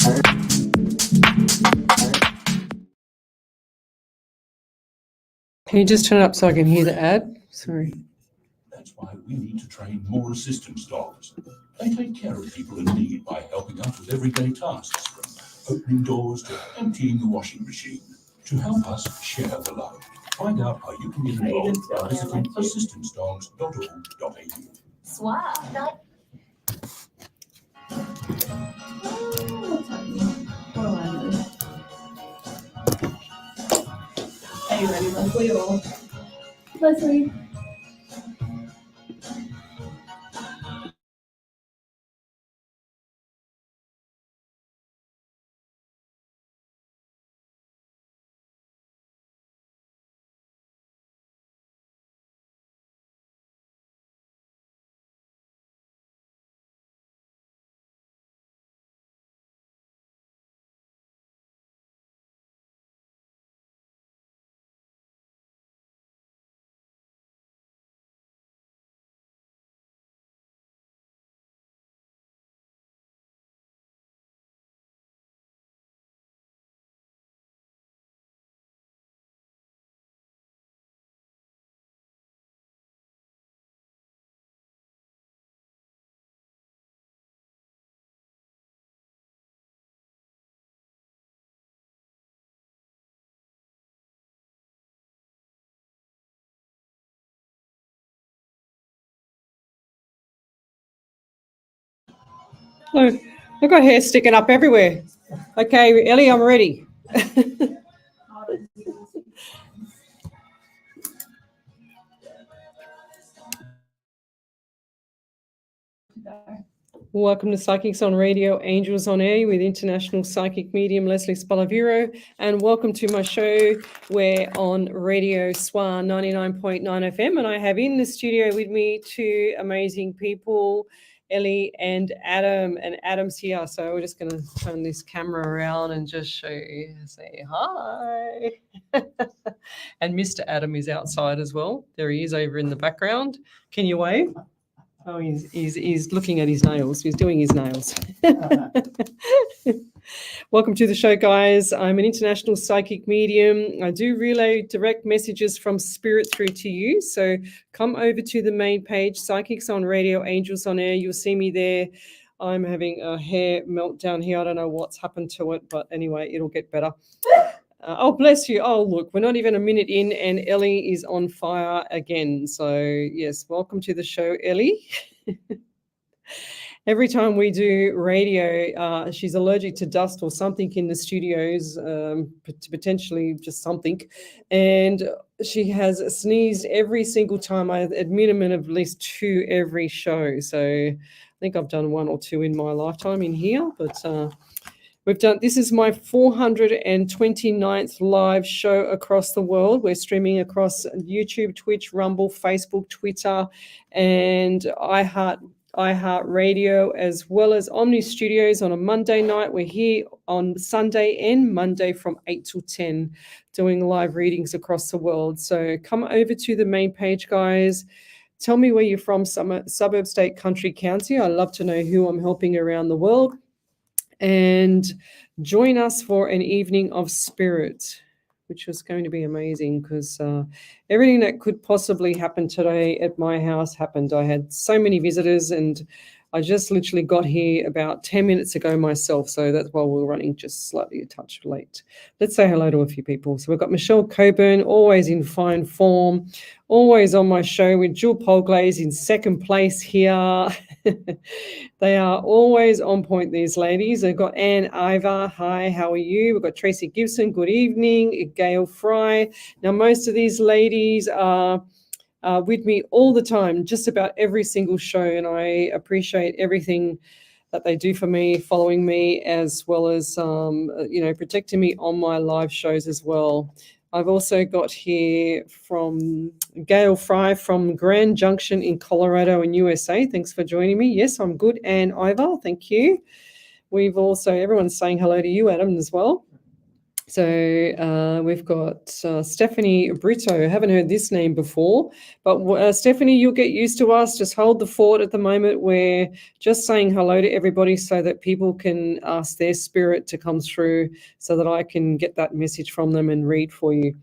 Can you just turn it up so I can hear the ad? Sorry. That's why we need to train more assistance dogs. They take care of people in need by helping out with everyday tasks, from opening doors to emptying the washing machine. To help us share the love, find out how you can get involved by visiting assistancedogs.org.au. SWR 99. Are you ready, Lesley? Or Lesley? Look, I've got hair sticking up everywhere. Okay, Ellie, I'm ready. Welcome to Psychics on Radio, Angels on Air with International Psychic Medium Lesley Spaliviero, and welcome to my show. We're on Radio SWR 99.9 FM, and I have in the studio with me two amazing people, Ellie and Adam, and Adam's here. So we're just going to turn this camera around and just show you, say hi. And Mr. Adam is outside as well. There he is over in the background. Can you wave? Oh, he's looking at his nails. He's doing his nails. Welcome to the show, guys. I'm an international psychic medium. I do relay direct messages from spirit through to you. So come over to the main page, Psychics on Radio, Angels on Air. You'll see me there. I'm having a hair meltdown here. I don't know what's happened to it, but anyway, it'll get better. Oh, bless you. Oh, look, we're not even a minute in and Ellie is on fire again. So, yes, welcome to the show, Ellie. Every time we do radio, she's allergic to dust or something in the studios, potentially just something. And she has sneezed every single time. I at minimum of at least 2 every show. So I think I've done 1 or 2 in my lifetime in here, but this is my 429th live show across the world. We're streaming across YouTube, Twitch, Rumble, Facebook, Twitter, and iHeartRadio, as well as Omni Studios on a Monday night. We're here on Sunday and Monday from 8 till 10 doing live readings across the world. So come over to the main page, guys. Tell me where you're from, suburb, state, country, county. I love to know who I'm helping around the world. And join us for an evening of spirit, which was going to be amazing because everything that could possibly happen today at my house happened. I had so many visitors and I just literally got here about 10 minutes ago myself. So that's why we're running just slightly a touch late. Let's say hello to a few people. So we've got Michelle Coburn, always in fine form, always on my show with Jill Polglaze in second place here. They are always on point, these ladies. They've got Anne Ivar. Hi, how are you? We've got Tracy Gibson. Good evening. Gail Fry. Now, most of these ladies are with me all the time, just about every single show, and I appreciate everything that they do for me, following me, as well as protecting me on my live shows as well. I've also got here from Gail Fry from Grand Junction in Colorado in USA. Thanks for joining me. Yes, I'm good. And Ivar, thank you. We've also, everyone's saying hello to you, Adam, as well. So we've got Stephanie Brito. I haven't heard this name before, but Stephanie, you'll get used to us. Just hold the fort at the moment. We're just saying hello to everybody so that people can ask their spirit to come through so that I can get that message from them and read for you.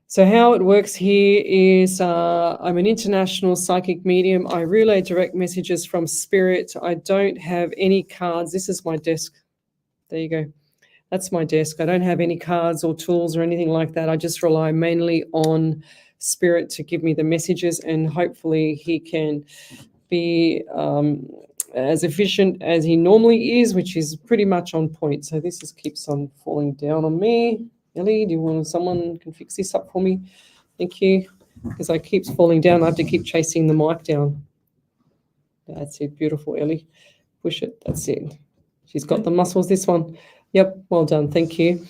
So how it works here is I'm an international psychic medium. I relay direct messages from spirit. I don't have any cards. This is my desk. There you go. That's my desk. I don't have any cards or tools or anything like that. I just rely mainly on spirit to give me the messages, and hopefully he can be as efficient as he normally is, which is pretty much on point. So this just keeps on falling down on me. Ellie, do you want someone can fix this up for me? Thank you. Because it keeps falling down. I have to keep chasing the mic down. That's it. Beautiful, Ellie. Push it. That's it. She's got the muscles, this one. Yep, well done. Thank you.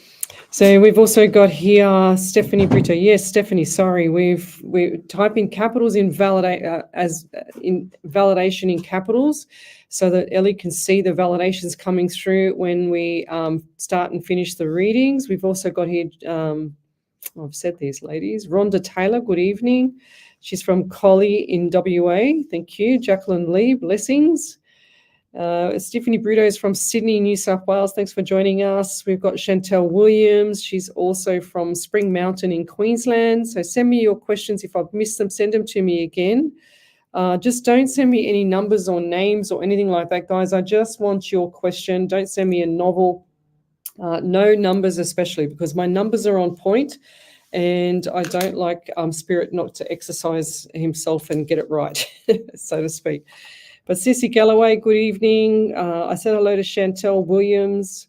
So we've also got here Stephanie Brito. Yes, Stephanie, sorry. We type in capitals in validation in capitals so that Ellie can see the validations coming through when we start and finish the readings. We've also got here, I've said these ladies, Rhonda Taylor, good evening. She's from Collie in WA. Thank you. Jacqueline Lee, blessings. Stephanie Brito is from Sydney, New South Wales. Thanks for joining us. We've got Chantel Williams. She's also from Spring Mountain in Queensland. So send me your questions. If I've missed them, send them to me again. Just don't send me any numbers or names or anything like that, guys. I just want your question. Don't send me a novel. No numbers especially, because my numbers are on point and I don't like spirit not to exercise himself and get it right, so to speak. But Sissy Galloway, good evening. I said hello to Chantel Williams.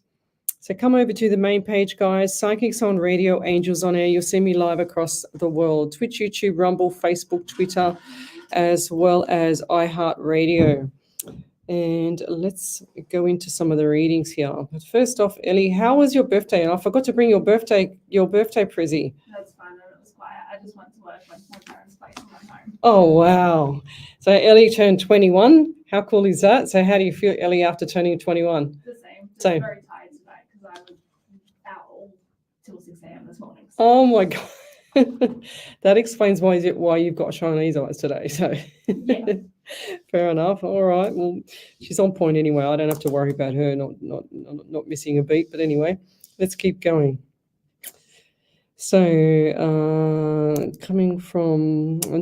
So come over to the main page, guys. Psychics on Radio, Angels on Air. You'll see me live across the world. Twitch, YouTube, Rumble, Facebook, Twitter, as well as iHeartRadio. And let's go into some of the readings here. But first off, Ellie, how was your birthday? And I forgot to bring your birthday Prizzy. That's fine. It was quiet. I just went to work when my parents' place and went home. Oh, wow. So Ellie turned 21. How cool is that? So how do you feel, Ellie, after turning 21? The same. Just Same. very tired today because I was out all till 6 a.m. this morning. So. Oh, my God. That explains why you've got Chinese eyes today. So Yeah. Fair enough. All right. Well, she's on point anyway. I don't have to worry about her not missing a beat. But anyway, let's keep going. So I'm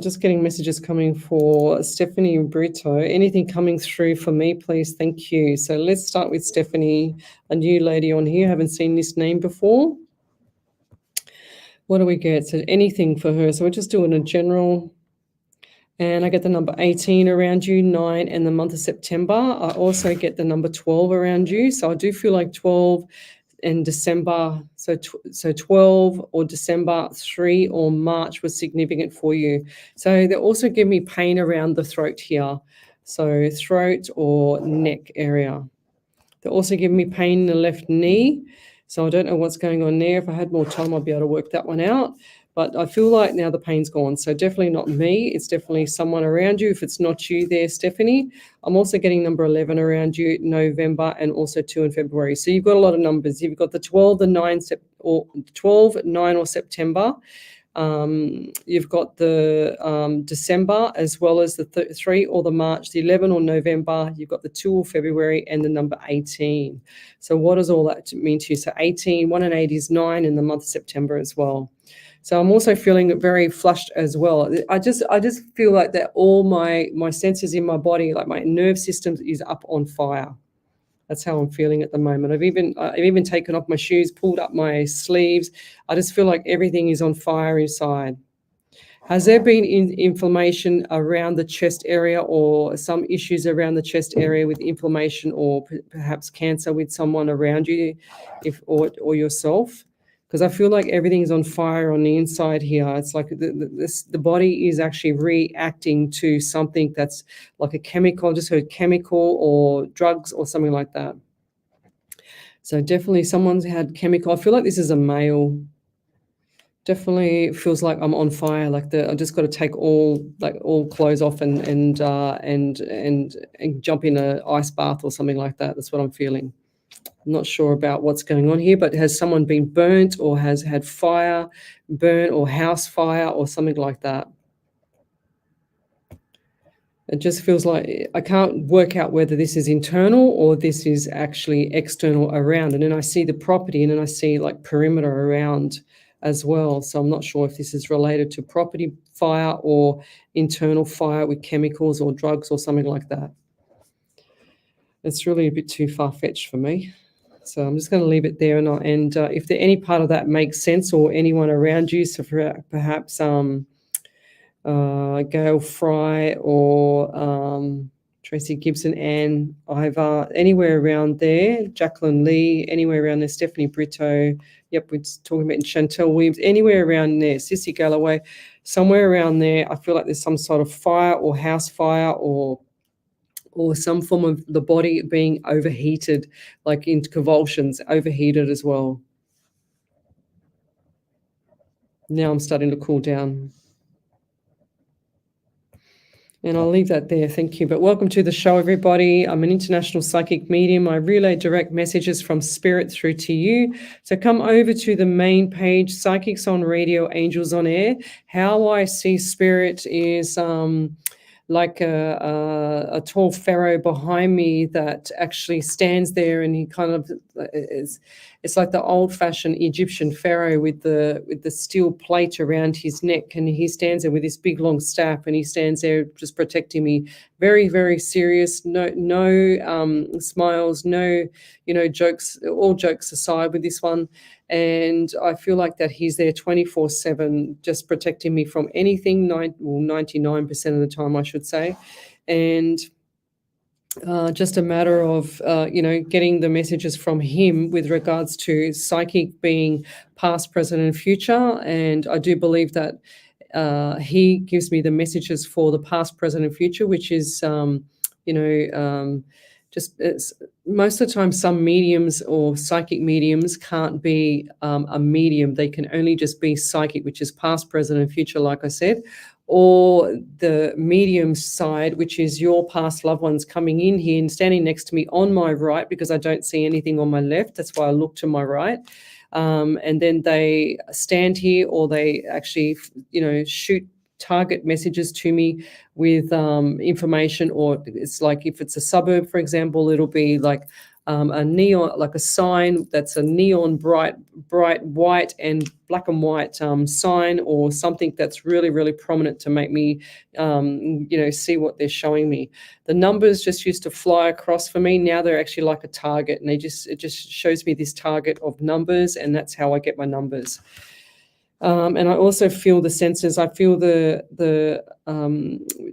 just getting messages coming for Stephanie Brito. Anything coming through for me, please? Thank you. So let's start with Stephanie, a new lady on here. Haven't seen this name before. What do we get? So anything for her. So we're just doing a general. And I get the number 18 around you, 9, and the month of September. I also get the number 12 around you. So I do feel like 12 and December, so 12 or December 3 or March was significant for you. So they also give me pain around the throat here. So throat or neck area. They also give me pain in the left knee. So I don't know what's going on there. If I had more time, I'd be able to work that one out. But I feel like now the pain's gone. So definitely not me. It's definitely someone around you. If it's not you there, Stephanie. I'm also getting number 11 around you, November, and also 2 in February. So you've got a lot of numbers. You've got the 12, the 9, or 12, 9 or September. You've got the December as well as the 3 or the March, the 11 or November. You've got the 2 or February and the number 18. So what does all that mean to you? So 18, 1 and 8 is 9 in the month of September as well. So I'm also feeling very flushed as well. I just feel like that all my senses in my body, like my nerve system is up on fire. That's how I'm feeling at the moment. I've even taken off my shoes, pulled up my sleeves. I just feel like everything is on fire inside. Has there been inflammation around the chest area or some issues around the chest area with inflammation or perhaps cancer with someone around you or yourself? Because I feel like everything's on fire on the inside here. It's like the body is actually reacting to something that's like a chemical. I just heard chemical or drugs or something like that. So definitely someone's had chemical. I feel like this is a male. Definitely feels like I'm on fire. Like I just got to take all clothes off and jump in an ice bath or something like that. That's what I'm feeling. I'm not sure about what's going on here, but has someone been burnt or has had fire, burn or house fire or something like that? It just feels like I can't work out whether this is internal or this is actually external around. And then I see the property and then I see like perimeter around as well. So I'm not sure if this is related to property fire or internal fire with chemicals or drugs or something like that. It's really a bit too far-fetched for me. So I'm just going to leave it there. And if there any part of that makes sense or anyone around you, so perhaps Gail Fry or Tracy Gibson, Anne Ivar, anywhere around there, Jacqueline Lee, anywhere around there, Stephanie Brito, yep, we're talking about Chantel Williams, anywhere around there, Sissy Galloway, somewhere around there, I feel like there's some sort of fire or house fire or some form of the body being overheated, like into convulsions, overheated as well. Now I'm starting to cool down. And I'll leave that there. Thank you. But welcome to the show, everybody. I'm an international psychic medium. I relay direct messages from spirit through to you. So come over to the main page, Psychics on Radio, Angels on Air. How I see spirit is like a tall pharaoh behind me that actually stands there, and he kind of it's like the old-fashioned Egyptian pharaoh with the steel plate around his neck, and he stands there with this big long staff, and he stands there just protecting me. Very, very serious. No smiles, no jokes. All jokes aside with this one. And I feel like that he's there 24/7, just protecting me from anything, 99% of the time, I should say. And just a matter of, getting the messages from him with regards to psychic being past, present, and future. And I do believe that he gives me the messages for the past, present, and future, which is, just most of the time some mediums or psychic mediums can't be a medium. They can only just be psychic, which is past, present, and future, like I said, or the medium side, which is your past loved ones coming in here and standing next to me on my right, because I don't see anything on my left. That's why I look to my right. And then they stand here, or they actually, shoot target messages to me with information, or it's like if it's a suburb, for example, it'll be like a neon, like a sign that's a neon bright white and black and white sign, or something that's really, really prominent to make me see what they're showing me. The numbers just used to fly across for me. Now they're actually like a target, and it just shows me this target of numbers, and that's how I get my numbers. And I also feel the senses. I feel the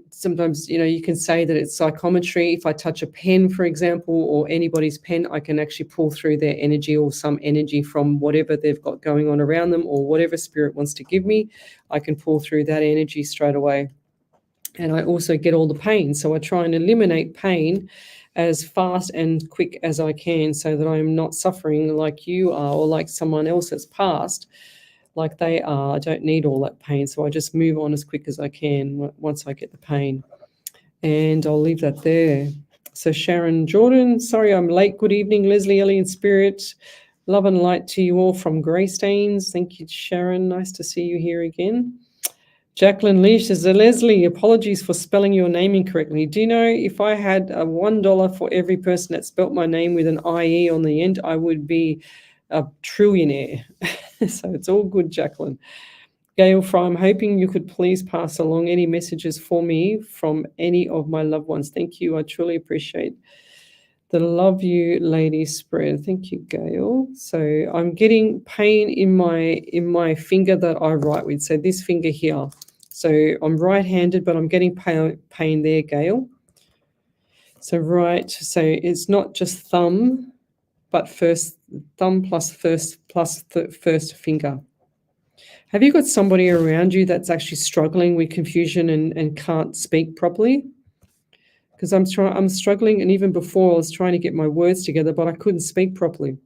sometimes, you can say that it's psychometry. If I touch a pen, for example, or anybody's pen, I can actually pull through their energy, or some energy from whatever they've got going on around them, or whatever spirit wants to give me. I can pull through that energy straight away. And I also get all the pain. So I try and eliminate pain as fast and quick as I can, so that I'm not suffering like you are, or like someone else that's passed like they are. I don't need all that pain, so I just move on as quick as I can once I get the pain. And I'll leave that there. So Sharon Jordan, sorry I'm late. Good evening, Leslie, Ellie, and Spirit. Love and light to you all from Greystanes. Thank you, Sharon. Nice to see you here again. Jacqueline Lee says, Leslie, apologies for spelling your name incorrectly. Do you know, if I had a $1 for every person that spelt my name with an IE on the end, I would be a trillionaire. So it's all good, Jacqueline. Gail Fry, I'm hoping you could please pass along any messages for me from any of my loved ones. Thank you. I truly appreciate the love you ladies spread. Thank you, Gail. So I'm getting pain in my finger that I write with. So this finger here. So I'm right-handed, but I'm getting pain there, Gail. So right. So it's not just thumb, but first thumb plus first finger. Have you got somebody around you that's actually struggling with confusion and can't speak properly? Because I'm struggling, and even before I was trying to get my words together, but I couldn't speak properly.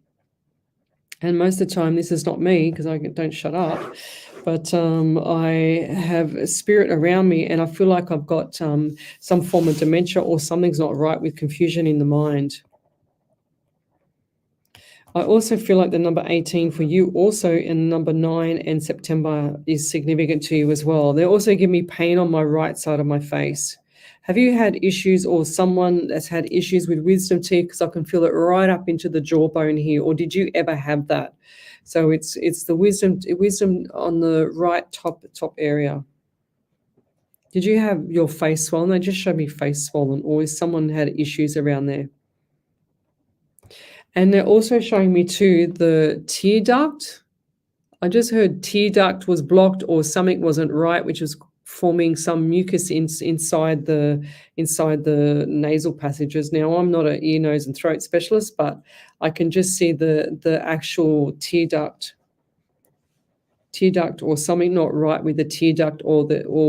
And most of the time, this is not me, because I don't shut up, but I have a spirit around me, and I feel like I've got some form of dementia, or something's not right with confusion in the mind. I also feel like the number 18 for you also in number 9 and September is significant to you as well. They also give me pain on my right side of my face. Have you had issues or someone that's had issues with wisdom teeth? Because I can feel it right up into the jawbone here. Or did you ever have that? So it's the wisdom on the right top area. Did you have your face swollen? They just showed me face swollen. Or is someone had issues around there? And they're also showing me too the tear duct. I just heard tear duct was blocked or something wasn't right, which was forming some mucus inside the nasal passages. Now, I'm not an ear, nose, and throat specialist, but I can just see the actual tear duct or something not right with the tear duct or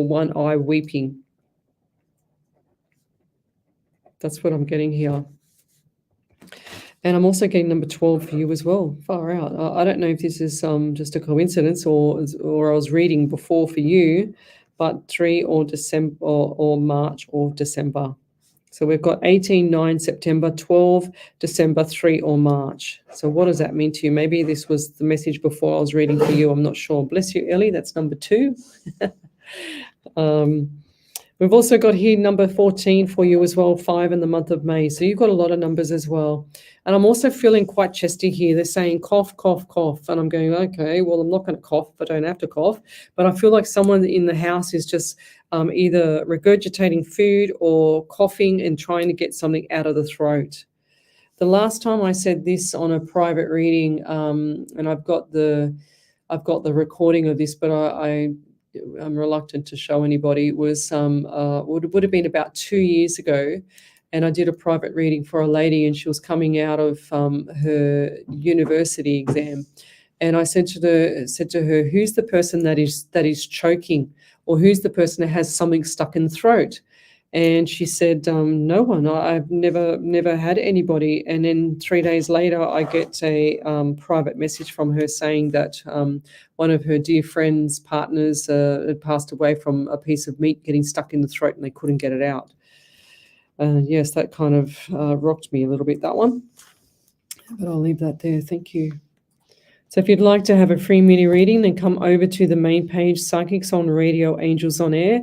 one eye weeping. That's what I'm getting here. And I'm also getting number 12 for you as well. Far out. I don't know if this is just a coincidence or I was reading before for you, but 3 or December or March or December. So we've got 18, 9, September, 12, December, 3 or March. So what does that mean to you? Maybe this was the message before I was reading for you. I'm not sure. Bless you, Ellie. That's number 2. We've also got here number 14 for you as well, 5 in the month of May. So you've got a lot of numbers as well. And I'm also feeling quite chesty here. They're saying cough, cough, cough. And I'm going, okay, well, I'm not going to cough if I don't have to cough. But I feel like someone in the house is just either regurgitating food or coughing and trying to get something out of the throat. The last time I said this on a private reading, and I've got the recording of this, but I'm reluctant to show anybody, was would have been about 2 years ago, and I did a private reading for a lady, and she was coming out of her university exam, and I said to her, who's the person that is choking, or who's the person that has something stuck in the throat? And she said, no one. I've never had anybody. And then 3 days later, I get a private message from her saying that one of her dear friends' partners had passed away from a piece of meat getting stuck in the throat and they couldn't get it out. Yes, that kind of rocked me a little bit, that one. But I'll leave that there. Thank you. So if you'd like to have a free mini reading, then come over to the main page, Psychics on Radio, Angels on Air.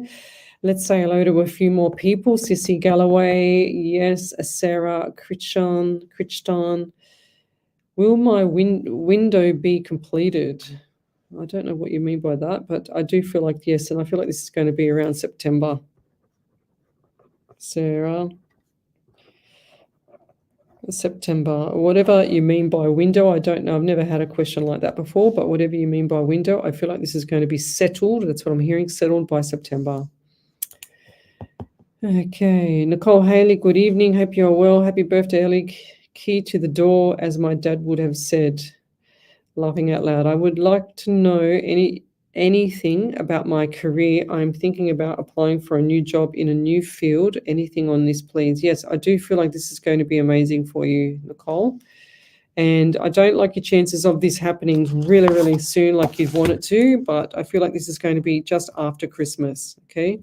Let's say hello to a few more people. Sissy Galloway, yes, Sarah Crichton. Will my window be completed? I don't know what you mean by that, but I do feel like yes, and I feel like this is going to be around September. Sarah. September, whatever you mean by window, I don't know. I've never had a question like that before, but whatever you mean by window, I feel like this is going to be settled. That's what I'm hearing, settled by September. Okay, Nicole Haley, good evening. Hope you're well. Happy birthday, Ellie. Key to the door, as my dad would have said. Laughing out loud. I would like to know anything about my career. I'm thinking about applying for a new job in a new field. Anything on this, please? Yes, I do feel like this is going to be amazing for you, Nicole. And I don't like your chances of this happening really, really soon like you'd want it to, but I feel like this is going to be just after Christmas, okay?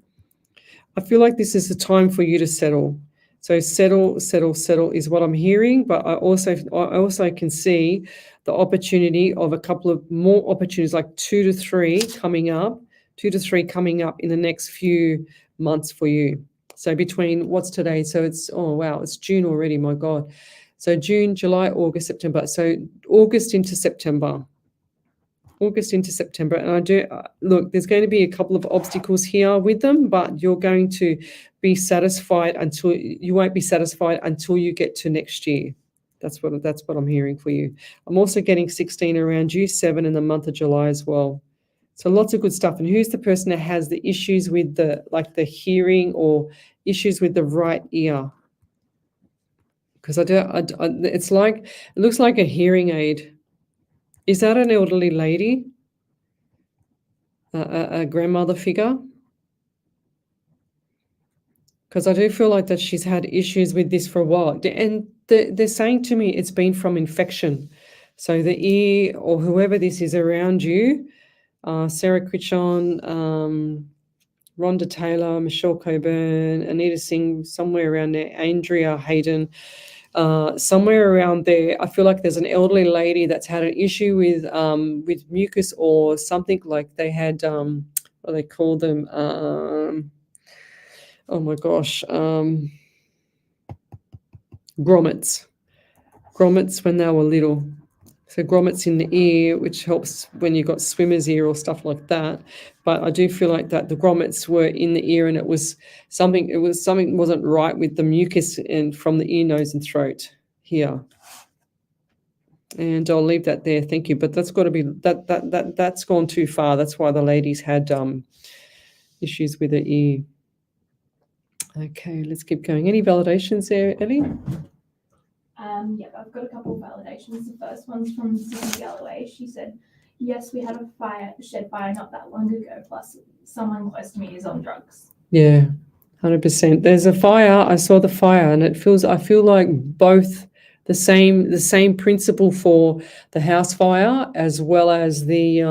I feel like this is the time for you to settle. So settle is what I'm hearing, but I also can see the opportunity of a couple of more opportunities, like 2 to 3 coming up in the next few months for you. So between what's today? So it's, oh wow, it's June already, my God. So June, July, August, September. So August into September. And I do look, there's going to be a couple of obstacles here with them, but you're going to be satisfied until you won't be satisfied until you get to next year. That's what I'm hearing for you. I'm also getting 16 around you, 7 in the month of July as well. So lots of good stuff. And who's the person that has the issues with the hearing or issues with the right ear? Because it looks like a hearing aid. Is that an elderly lady? A grandmother figure? Because I do feel like that she's had issues with this for a while. And they're saying to me it's been from infection. So the ear or whoever this is around you, Sarah Critchon, Rhonda Taylor, Michelle Coburn, Anita Singh, somewhere around there, Andrea Hayden, somewhere around there, I feel like there's an elderly lady that's had an issue with mucus or something. Like they had what do they call them? Oh my gosh, grommets when they were little. So grommets in the ear, which helps when you got swimmer's ear or stuff like that. But I do feel like that the grommets were in the ear, and it was something wasn't right with the mucus and from the ear, nose, and throat here. And I'll leave that there. Thank you. But that's got to be that's gone too far. That's why the ladies had issues with the ear. Okay, let's keep going. Any validations there, Ellie? Yep, I've got a couple of validations. The first one's from Sydney Galloway. She said, yes, we had a shed fire not that long ago, plus someone close to me is on drugs. Yeah, 100%. There's a fire. I saw the fire, and I feel like both the same principle for the house fire as well as the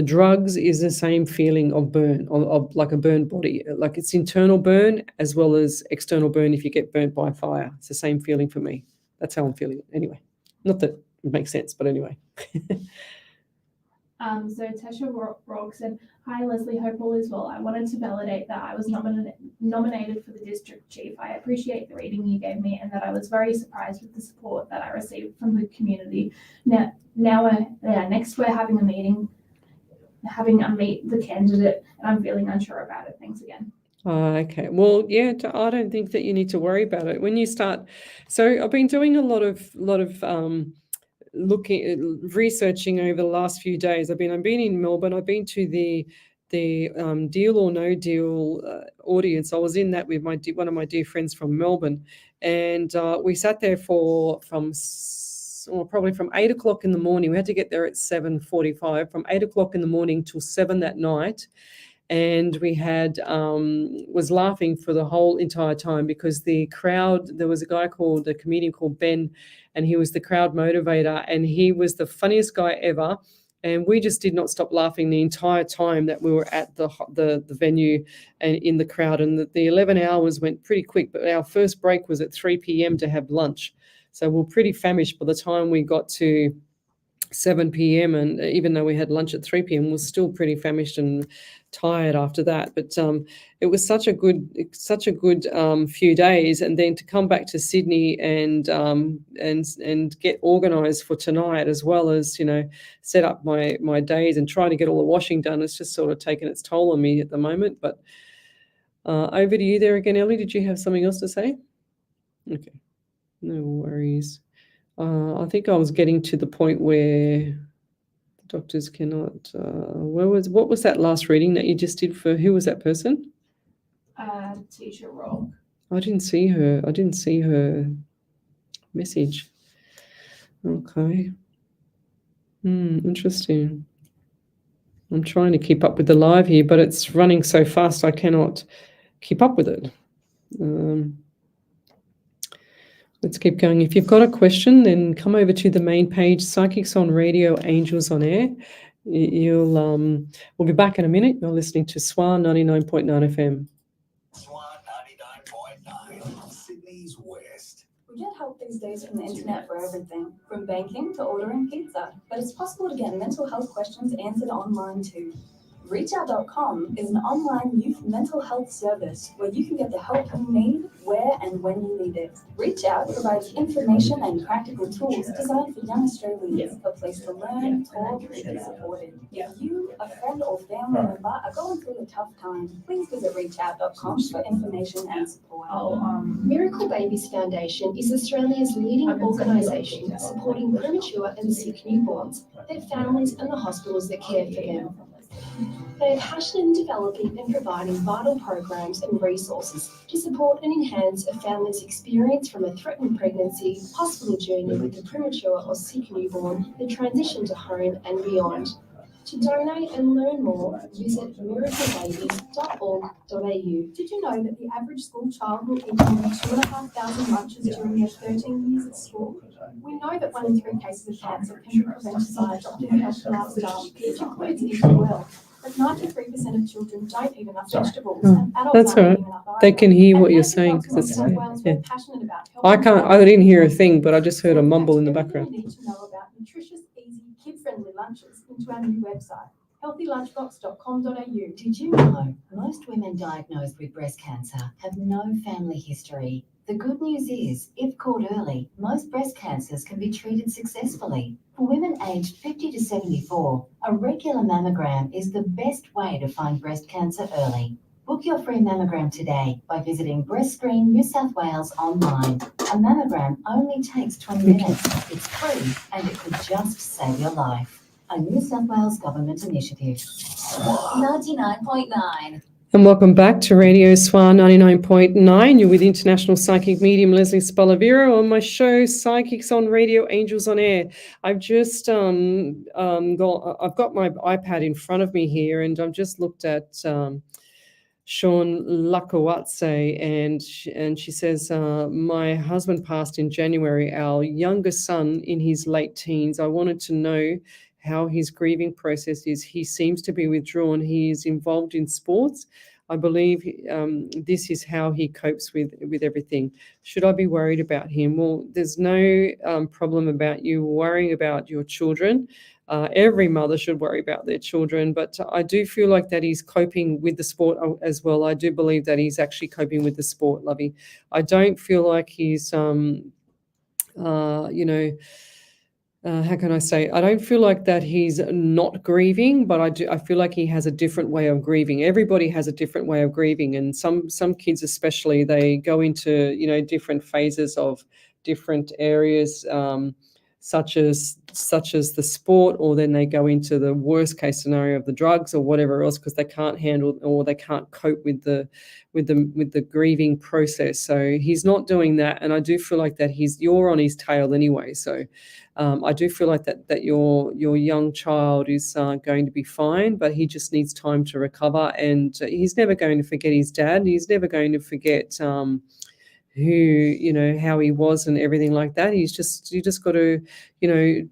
drugs is the same feeling of burn, of like a burned body. Like it's internal burn as well as external burn if you get burnt by fire. It's the same feeling for me. That's how I'm feeling anyway. Not that it makes sense, but anyway. So Tasha Rock said, hi Leslie, hope all is well. I wanted to validate that I was nominated for the district chief. I appreciate the reading you gave me and that I was very surprised with the support that I received from the community. Next we're having a meeting, meet the candidate, and I'm feeling unsure about it. Thanks again. Okay. Well, yeah, I don't think that you need to worry about it. When you start, so I've been doing a lot of researching over the last few days. I've been in Melbourne. I've been to the Deal or No Deal audience. I was in that with one of my dear friends from Melbourne, and we sat there probably from 8 o'clock in the morning. We had to get there at 7:45. From 8 o'clock in the morning till 7 that night. And we had was laughing for the whole entire time because the crowd, there was a comedian called Ben, and he was the crowd motivator, and he was the funniest guy ever. And we just did not stop laughing the entire time that we were at the venue and in the crowd. And the 11 hours went pretty quick, but our first break was at 3 p.m. to have lunch. So we're pretty famished by the time we got to 7 p.m. and even though we had lunch at 3 p.m. we're still pretty famished and tired after that. But it was such a good few days, and then to come back to Sydney and get organised for tonight, as well as set up my days and try to get all the washing done. It's just sort of taken its toll on me at the moment. But over to you there again, Ellie. Did you have something else to say? Okay, no worries. I think I was getting to the point where doctors cannot. What was that last reading that you just did for? Who was that person? Teacher Rock. I didn't see her. I didn't see her message. Okay. Interesting. I'm trying to keep up with the live here, but it's running so fast I cannot keep up with it. Let's keep going. If you've got a question, then come over to the main page, Psychics on Radio, Angels on Air. We'll be back in a minute. You're listening to SWR 99.9 FM. SWR 99.9, Sydney's West. We get help these days from the internet for everything, from banking to ordering pizza. But it's possible to get mental health questions answered online too. ReachOut.com is an online youth mental health service where you can get the help you need, where and when you need it. ReachOut provides information and practical tools designed for young Australians, a place to learn, talk, and be supported. If you, a friend or family member are going through a tough time, please visit ReachOut.com for information and support. Miracle Babies Foundation is Australia's leading organisation supporting premature and sick newborns, their families and the hospitals that care for them. They are passionate in developing and providing vital programs and resources to support and enhance a family's experience from a threatened pregnancy, hospital journey with a premature or sick newborn, the transition to home and beyond. To donate and learn more, visit miraclebabies.org.au. Did you know that the average school child will eat nearly 2,500 lunches during their 13 years at school? We know that 1 in 3 cases of cancer can be prevented by adopting health lifestyle, which includes eating well. But 93% of children don't eat enough Sorry. vegetables, Oh, and adults that's aren't all right. eating enough either. They can hear what And you're Psychic saying Health because New it's South Wales, yeah. we're passionate about I helping can't. I families didn't hear a and thing, but I just heard a so mumble in the everything background. you need to know about nutritious, easy, kid-friendly lunches into our new website, healthylunchbox.com.au. Did you know most women diagnosed with breast cancer have no family history? The good news is, if caught early, most breast cancers can be treated successfully. For women aged 50 to 74, a regular mammogram is the best way to find breast cancer early. Book your free mammogram today by visiting Breast Screen New South Wales online. A mammogram only takes 20 minutes. It's free and it could just save your life. A New South Wales Government initiative. SWR 99.9. And welcome back to Radio SWR 99.9. You're with international psychic medium Lesley Spaliviero on my show, Psychics on Radio, Angels on Air. I've just I've got my iPad in front of me here, and I've just looked at Sean Lakawatse, and she says, my husband passed in January, our youngest son in his late teens. I wanted to know how his grieving process is. He seems to be withdrawn. He is involved in sports. I believe this is how he copes with everything. Should I be worried about him? Well, there's no problem about you worrying about your children. Every mother should worry about their children, but I do feel like that he's coping with the sport as well. I do believe that he's actually coping with the sport, Lovey. I don't feel like he's, how can I say? I don't feel like that he's not grieving, but I feel like he has a different way of grieving. Everybody has a different way of grieving, and some kids especially, they go into different phases of different areas. Such as the sport, or then they go into the worst case scenario of the drugs or whatever else because they can't handle or they can't cope with the grieving process. So he's not doing that, and I do feel like that you're on his tail anyway. So I do feel like that your young child is going to be fine, but he just needs time to recover, and he's never going to forget his dad. He's never going to forget how he was and everything like that. You just got to,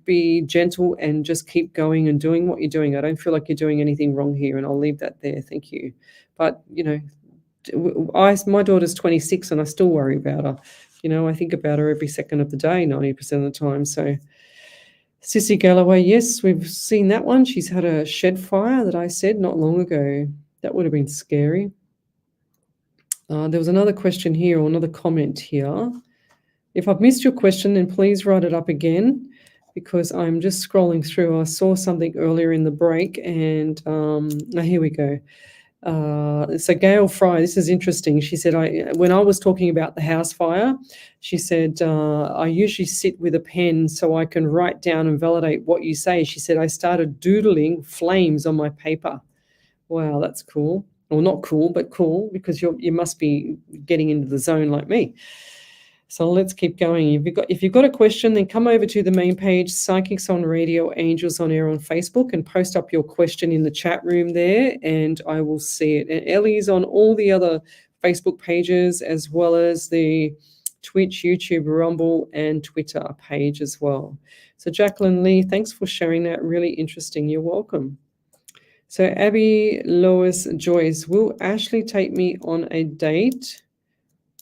be gentle and just keep going and doing what you're doing. I don't feel like you're doing anything wrong here, and I'll leave that there. Thank you. But, my daughter's 26 and I still worry about her. I think about her every second of the day, 90% of the time. So Sissy Galloway, yes, we've seen that one. She's had a shed fire that I said not long ago. That would have been scary. There was another question here, or another comment here. If I've missed your question, then please write it up again, because I'm just scrolling through. I saw something earlier in the break, and here we go. So Gail Fry, this is interesting. She said, when I was talking about the house fire, she said, I usually sit with a pen so I can write down and validate what you say. She said, I started doodling flames on my paper. Wow, that's cool. Well, not cool, but cool, because you must be getting into the zone like me. So let's keep going. If you've got a question, then come over to the main page, Psychics on Radio, Angels on Air on Facebook, and post up your question in the chat room there, and I will see it. And Ellie's on all the other Facebook pages, as well as the Twitch, YouTube, Rumble, and Twitter page as well. So Jacqueline Lee, thanks for sharing that. Really interesting. You're welcome. So Abby Lois Joyce, will Ashley take me on a date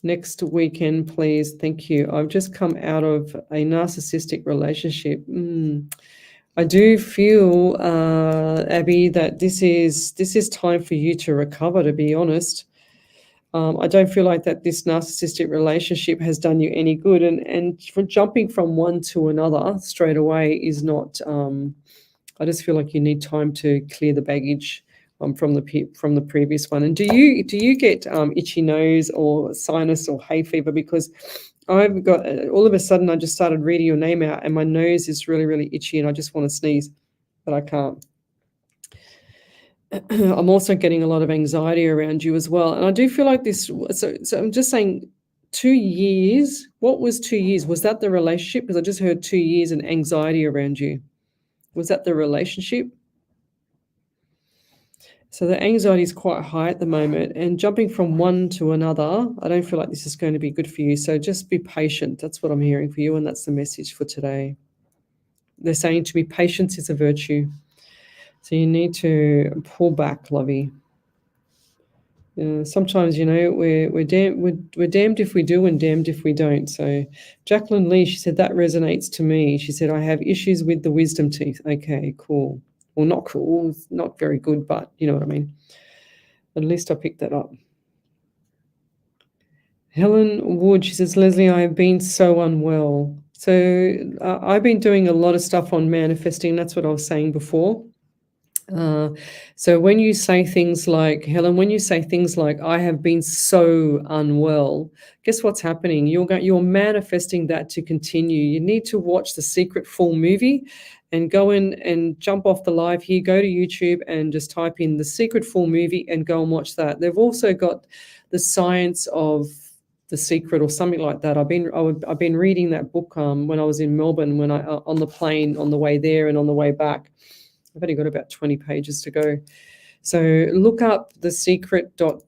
next weekend, please? Thank you. I've just come out of a narcissistic relationship. I do feel, Abby, that this is time for you to recover, to be honest. I don't feel like that this narcissistic relationship has done you any good, and for jumping from one to another straight away is not. I just feel like you need time to clear the baggage from the previous one. And do you get itchy nose or sinus or hay fever? Because I've got all of a sudden I just started reading your name out and my nose is really, really itchy and I just want to sneeze, but I can't. I'm also getting a lot of anxiety around you as well. And I do feel like this. So I'm just saying 2 years. What was 2 years? Was that the relationship? Because I just heard 2 years and anxiety around you. Was that the relationship? So the anxiety is quite high at the moment, and jumping from one to another, I don't feel like this is going to be good for you. So just be patient. That's what I'm hearing for you, and that's the message for today. They're saying to me, patience is a virtue. So you need to pull back, lovey. Sometimes, we're damned if we do and damned if we don't. So Jacqueline Lee, she said, that resonates to me. She said, I have issues with the wisdom teeth. Okay, cool. Well, not cool. It's not very good, but you know what I mean. At least I picked that up. Helen Wood, she says, Lesley, I have been so unwell. So I've been doing a lot of stuff on manifesting. That's what I was saying before. So when you say things like, Helen, when you say things like, I have been so unwell, guess what's happening? You're manifesting that to continue. You need to watch the Secret full movie and go in and jump off the live here, go to YouTube and just type in the Secret full movie and go and watch that. They've also got the science of the Secret or something like that. I've been reading that book when I was in Melbourne, when I on the plane on the way there and on the way back. I've only got about 20 pages to go. So look up the secret.tv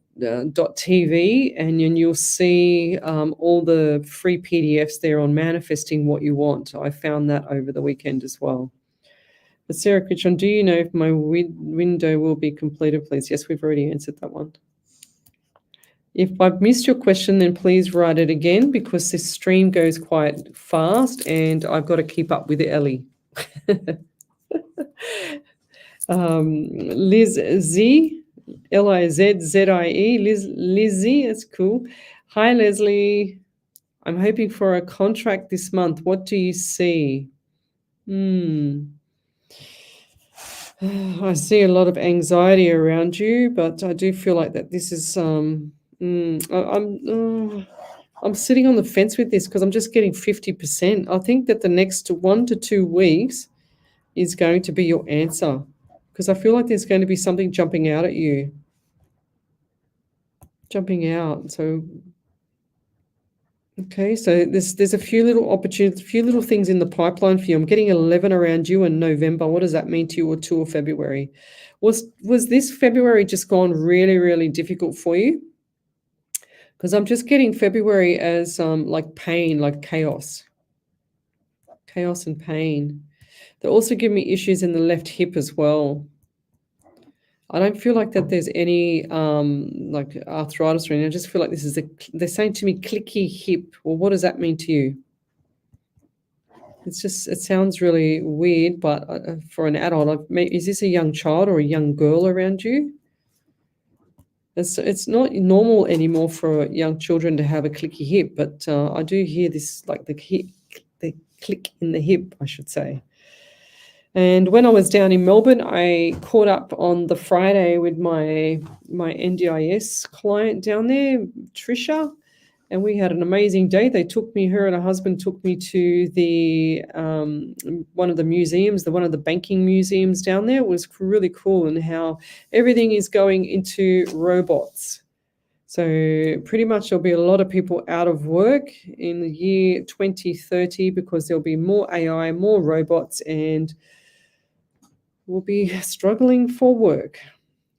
and you'll see all the free PDFs there on manifesting what you want. I found that over the weekend as well. But Sarah Kitchen, do you know if my window will be completed, please? Yes, we've already answered that one. If I've missed your question, then please write it again because this stream goes quite fast and I've got to keep up with Ellie. Liz Z, Lizzie, Lizzie, that's cool. Hi Lesley, I'm hoping for a contract this month. What do you see? I see a lot of anxiety around you, but I do feel like that this is I'm sitting on the fence with this because I'm just getting 50%. I think that the next 1 to 2 weeks is going to be your answer because I feel like there's going to be something jumping out at you. Jumping out. So, okay, so there's a few little opportunities, a few little things in the pipeline for you. I'm getting 11 around you in November. What does that mean to you, or 2 of February? Was this February just gone really, really difficult for you? Because I'm just getting February as like pain, like chaos and pain. They also give me issues in the left hip as well. I don't feel like that there's any like arthritis or anything. I just feel like this is they're saying to me clicky hip. Well, what does that mean to you? It sounds really weird, but for an adult, is this a young child or a young girl around you? It's not normal anymore for young children to have a clicky hip, but I do hear this, like the click in the hip, I should say. And when I was down in Melbourne, I caught up on the Friday with my NDIS client down there, Trisha, and we had an amazing day. Her and her husband took me to the one of the museums, one of the banking museums down there. It was really cool, and how everything is going into robots. So pretty much there'll be a lot of people out of work in the year 2030 because there'll be more AI, more robots, and we'll be struggling for work.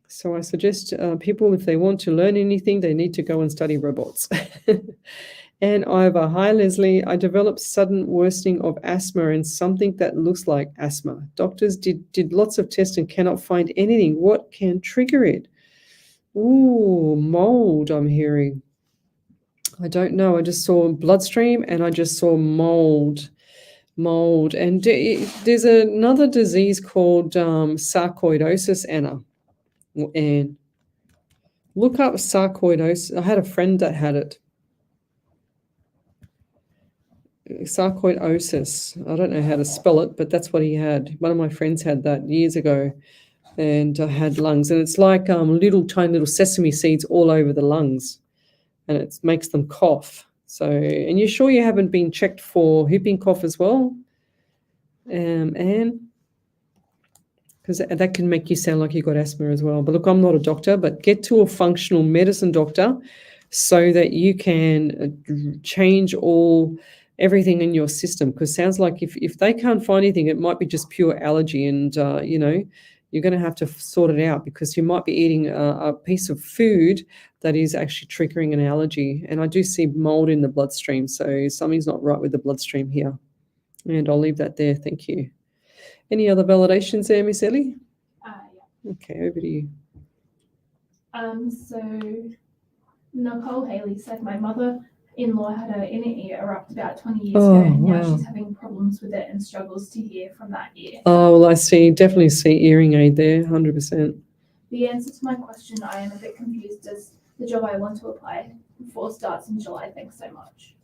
So I suggest people, if they want to learn anything, they need to go and study robots. And Ivor, hi Lesley, I developed sudden worsening of asthma and something that looks like asthma. Doctors did lots of tests and cannot find anything. What can trigger it? Ooh, mold, I'm hearing. I don't know. I just saw bloodstream and I just saw mold. And there's another disease called sarcoidosis, Anna. And look up sarcoidosis. I had a friend that had it. Sarcoidosis. I don't know how to spell it, but that's what he had. One of my friends had that years ago and had lungs. And it's like tiny little sesame seeds all over the lungs. And it makes them cough. So, and you're sure you haven't been checked for whooping cough as well? And because that can make you sound like you got asthma as well. But look, I'm not a doctor, but get to a functional medicine doctor so that you can change everything in your system. Because it sounds like if they can't find anything, it might be just pure allergy, and you're going to have to sort it out because you might be eating a piece of food that is actually triggering an allergy. And I do see mold in the bloodstream, so something's not right with the bloodstream here. And I'll leave that there. Thank you. Any other validations there, Miss Ellie? Okay, over to you. So Nicole Haley said my mother-in-law had her inner ear erupt about 20 years ago, and now wow. she's having problems with it and struggles to hear from that ear. Oh, well, I definitely see hearing aid there, 100%. The answer to my question, I am a bit confused as the job I want to apply for starts in July. Thanks so much.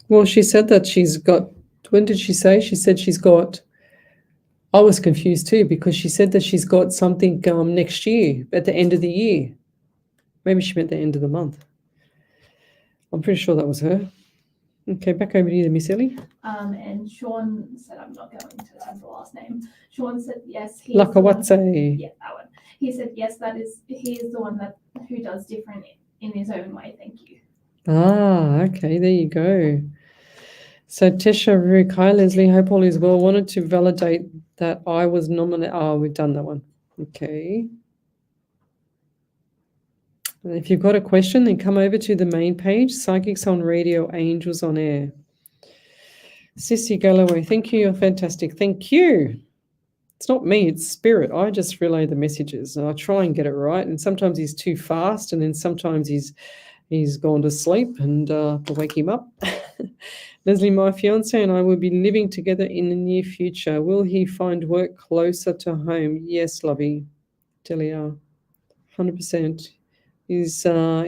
Well, she said that she's got, when did she say? She said she's got, I was confused too, because she said that she's got something next year, at the end of the year. Maybe she meant the end of the month. I'm pretty sure that was her. Okay, back over to you, Miss Ellie. And Sean said, I'm not going to attempt the last name. Sean said, yes, he is the one. Lakawatse. Yeah, that one. He said, yes, he is the one who does different in his own way. Thank you. Ah, okay, there you go. So Tesha Rook, hi Leslie, hope all is well. Wanted to validate that I was nominated. Oh, we've done that one. Okay. And if you've got a question, then come over to the main page, Psychics on Radio, Angels on Air. Sissy Galloway, thank you, you're fantastic. Thank you. It's not me, it's Spirit. I just relay the messages and I try and get it right. And sometimes he's too fast, and then sometimes he's gone to sleep and to wake him up. Leslie, my fiance and I will be living together in the near future. Will he find work closer to home? Yes, lovey. Delia, 100%. He's not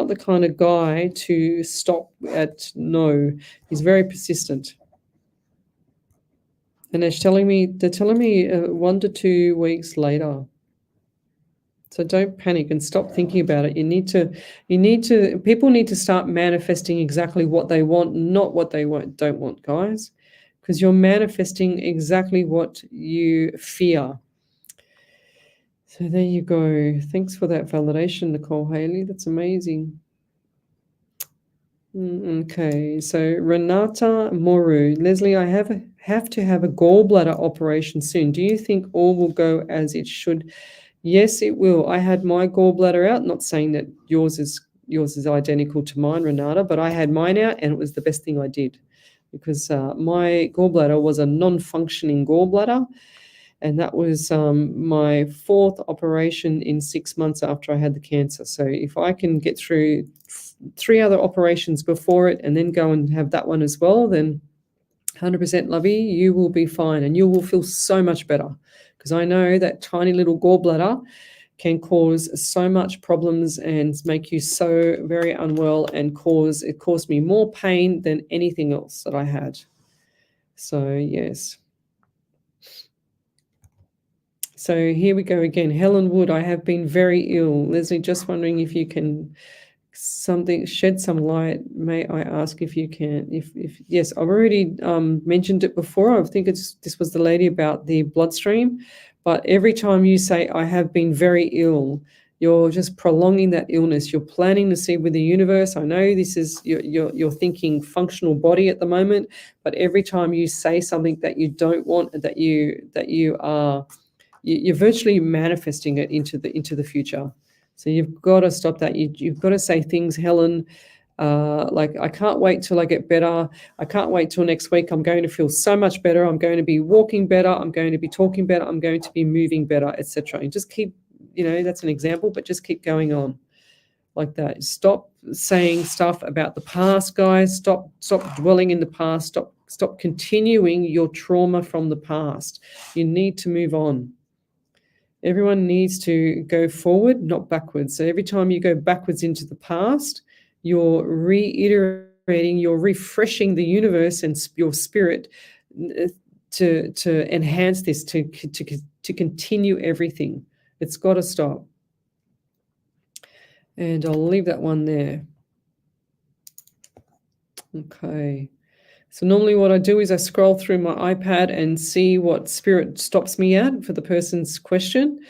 the kind of guy to stop at no. He's very persistent. And they're telling me 1 to 2 weeks later. So don't panic and stop thinking about it. People need to start manifesting exactly what they want, not what they don't want, guys, because you're manifesting exactly what you fear. So there you go. Thanks for that validation, Nicole Haley. That's amazing. Okay, so Renata Moru. Leslie, I have to have a gallbladder operation soon. Do you think all will go as it should? Yes, it will. I had my gallbladder out. Not saying that yours is identical to mine, Renata, but I had mine out, and it was the best thing I did, because my gallbladder was a non-functioning gallbladder, and that was my 4th operation in 6 months after I had the cancer. So if I can get through 3 other operations before it and then go and have that one as well, then 100% lovey, you will be fine and you will feel so much better. Because I know that tiny little gallbladder can cause so much problems and make you so very unwell, and it caused me more pain than anything else that I had. So yes. So here we go again. Helen Wood, I have been very ill. Leslie, just wondering if you can shed some light. May I ask if you can? If yes, I've already mentioned it before. I think this was the lady about the bloodstream. But every time you say I have been very ill, you're just prolonging that illness. You're planting the seed with the universe. I know this is you're thinking functional body at the moment, but every time you say something that you don't want, that you are, you're virtually manifesting it into the future. So you've got to stop that. You've got to say things, Helen, like, I can't wait till I get better. I can't wait till next week. I'm going to feel so much better. I'm going to be walking better. I'm going to be talking better. I'm going to be moving better, etc. And just keep, that's an example, but just keep going on like that. Stop saying stuff about the past, guys. Stop dwelling in the past. Stop continuing your trauma from the past. You need to move on. Everyone needs to go forward, not backwards. So every time you go backwards into the past, you're reiterating, you're refreshing the universe and your spirit to enhance this, to continue everything. It's got to stop. And I'll leave that one there. Okay. So normally what I do is I scroll through my iPad and see what spirit stops me at for the person's question.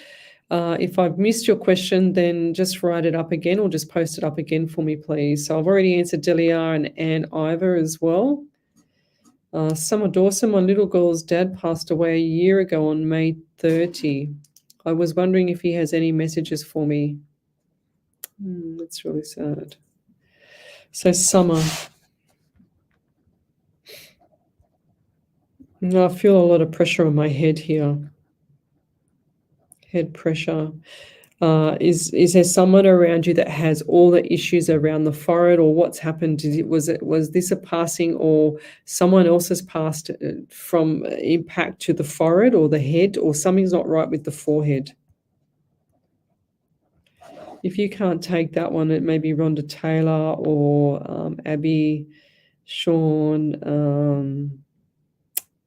If I've missed your question, then just write it up again or just post it up again for me, please. So I've already answered Delia and Ann Ivor as well. Summer Dawson, my little girl's dad passed away a year ago on May 30. I was wondering if he has any messages for me. That's really sad. So Summer. I feel a lot of pressure on my head here. Head pressure. Is there someone around you that has all the issues around the forehead, or what's happened? Was this a passing, or someone else has passed from impact to the forehead or the head, or something's not right with the forehead? If you can't take that one, it may be Rhonda Taylor or Abby, Sean,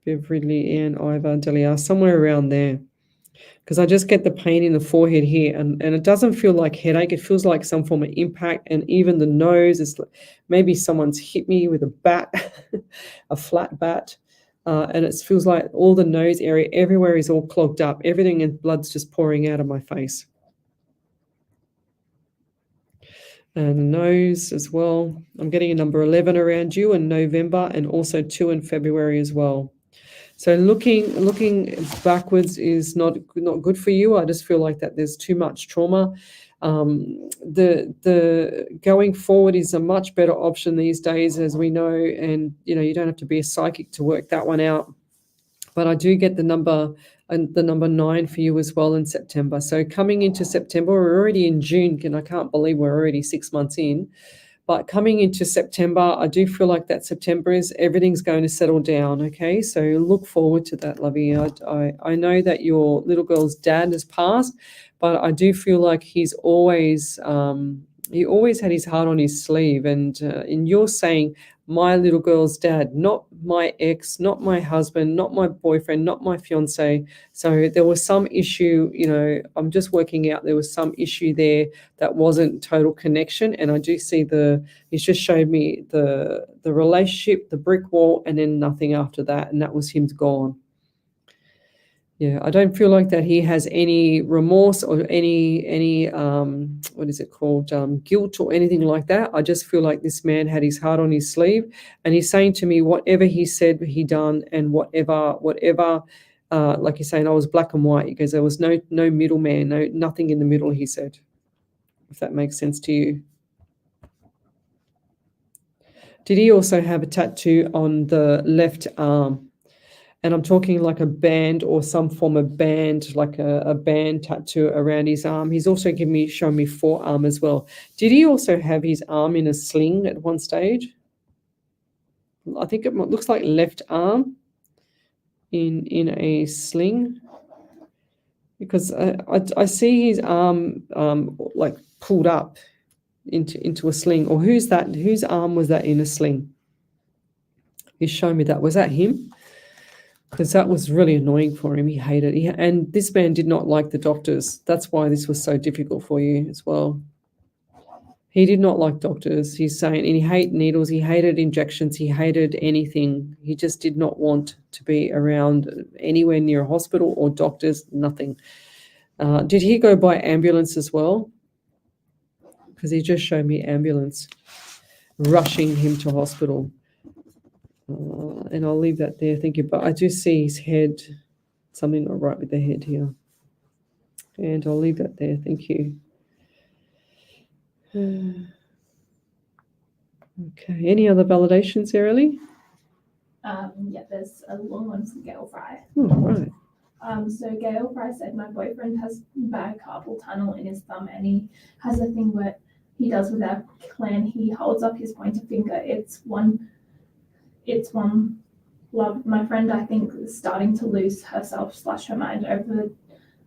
Beverly Ann, Iva, Delia, somewhere around there. Because I just get the pain in the forehead here, and it doesn't feel like headache. It feels like some form of impact, and even the nose is maybe someone's hit me with a bat, a flat bat, and it feels like all the nose area, everywhere is all clogged up. Everything and blood's just pouring out of my face. And the nose as well. I'm getting a number 11 around you in November, and also 2 in February as well. So looking backwards is not good for you. I just feel like that there's too much trauma. The going forward is a much better option these days, as we know, and you don't have to be a psychic to work that one out. But I do get the number 9 for you as well in September. So coming into September, we're already in June, and I can't believe we're already 6 months in. But coming into September, I do feel like that September is everything's going to settle down, okay? So look forward to that, lovey. I know that your little girl's dad has passed, but I do feel like he always had his heart on his sleeve. And you're saying, my little girl's dad, not my ex, not my husband, not my boyfriend, not my fiance. So there was some issue, I'm just working out there was some issue there that wasn't total connection. And I do see he's just showed me the relationship, the brick wall, and then nothing after that. And that was him gone. Yeah, I don't feel like that he has any remorse or any what is it called, guilt or anything like that. I just feel like this man had his heart on his sleeve, and he's saying to me, whatever he said, he done, and whatever, like he's saying, I was black and white. He goes, there was no middleman, nothing in the middle, he said, if that makes sense to you. Did he also have a tattoo on the left arm? And I'm talking like a band or some form of band, like a band tattoo around his arm. He's also shown me forearm as well. Did he also have his arm in a sling at one stage? I think it looks like left arm in a sling, because I see his arm like pulled up into a sling. Or who's that? Whose arm was that in a sling? He's showing me that. Was that him? Because that was really annoying for him. He hated it. And this man did not like the doctors. That's why this was so difficult for you as well. He did not like doctors. He's saying, and he hated needles. He hated injections. He hated anything. He just did not want to be around anywhere near a hospital or doctors, nothing. Did he go by ambulance as well? Because he just showed me ambulance rushing him to hospital. And I'll leave that there, thank you. But I do see his head, something not right with the head here. And I'll leave that there, thank you. Okay, any other validations there, Ellie? Yeah, there's a long one from Gail Fry. Oh, right. So Gail Fry said, my boyfriend has bad carpal tunnel in his thumb, and he has a thing where he does with our clan. He holds up his pointer finger. It's one love. My friend, I think, is starting to lose herself / her mind over the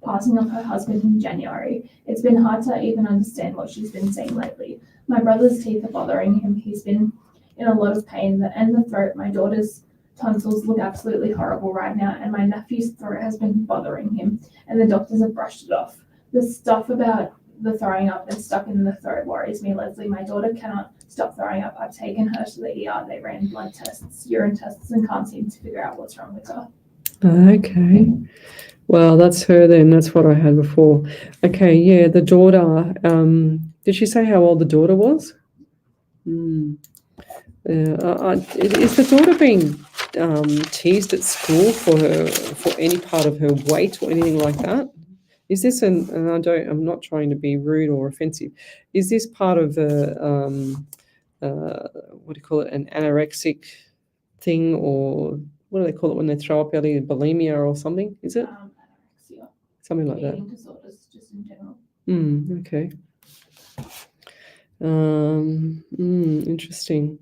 passing of her husband in January. It's been hard to even understand what she's been saying lately. My brother's teeth are bothering him. He's been in a lot of pain. And the throat, my daughter's tonsils look absolutely horrible right now, and my nephew's throat has been bothering him, and the doctors have brushed it off. The stuff about the throwing up and stuck in the throat worries me, Lesley. My daughter cannot stop throwing up. I've taken her to the ER. They ran blood tests, urine tests, and can't seem to figure out what's wrong with her. Okay. Well, that's her then. That's what I had before. Okay, yeah, the daughter. Did she say how old the daughter was? Is the daughter being teased at school for any part of her weight or anything like that? Is this I'm not trying to be rude or offensive. Is this part of what do you call it, an anorexic thing, or what do they call it when they throw up early, bulimia or something? Is it? Anorexia. Is something like that. Eating disorders, just in general. Okay. Interesting.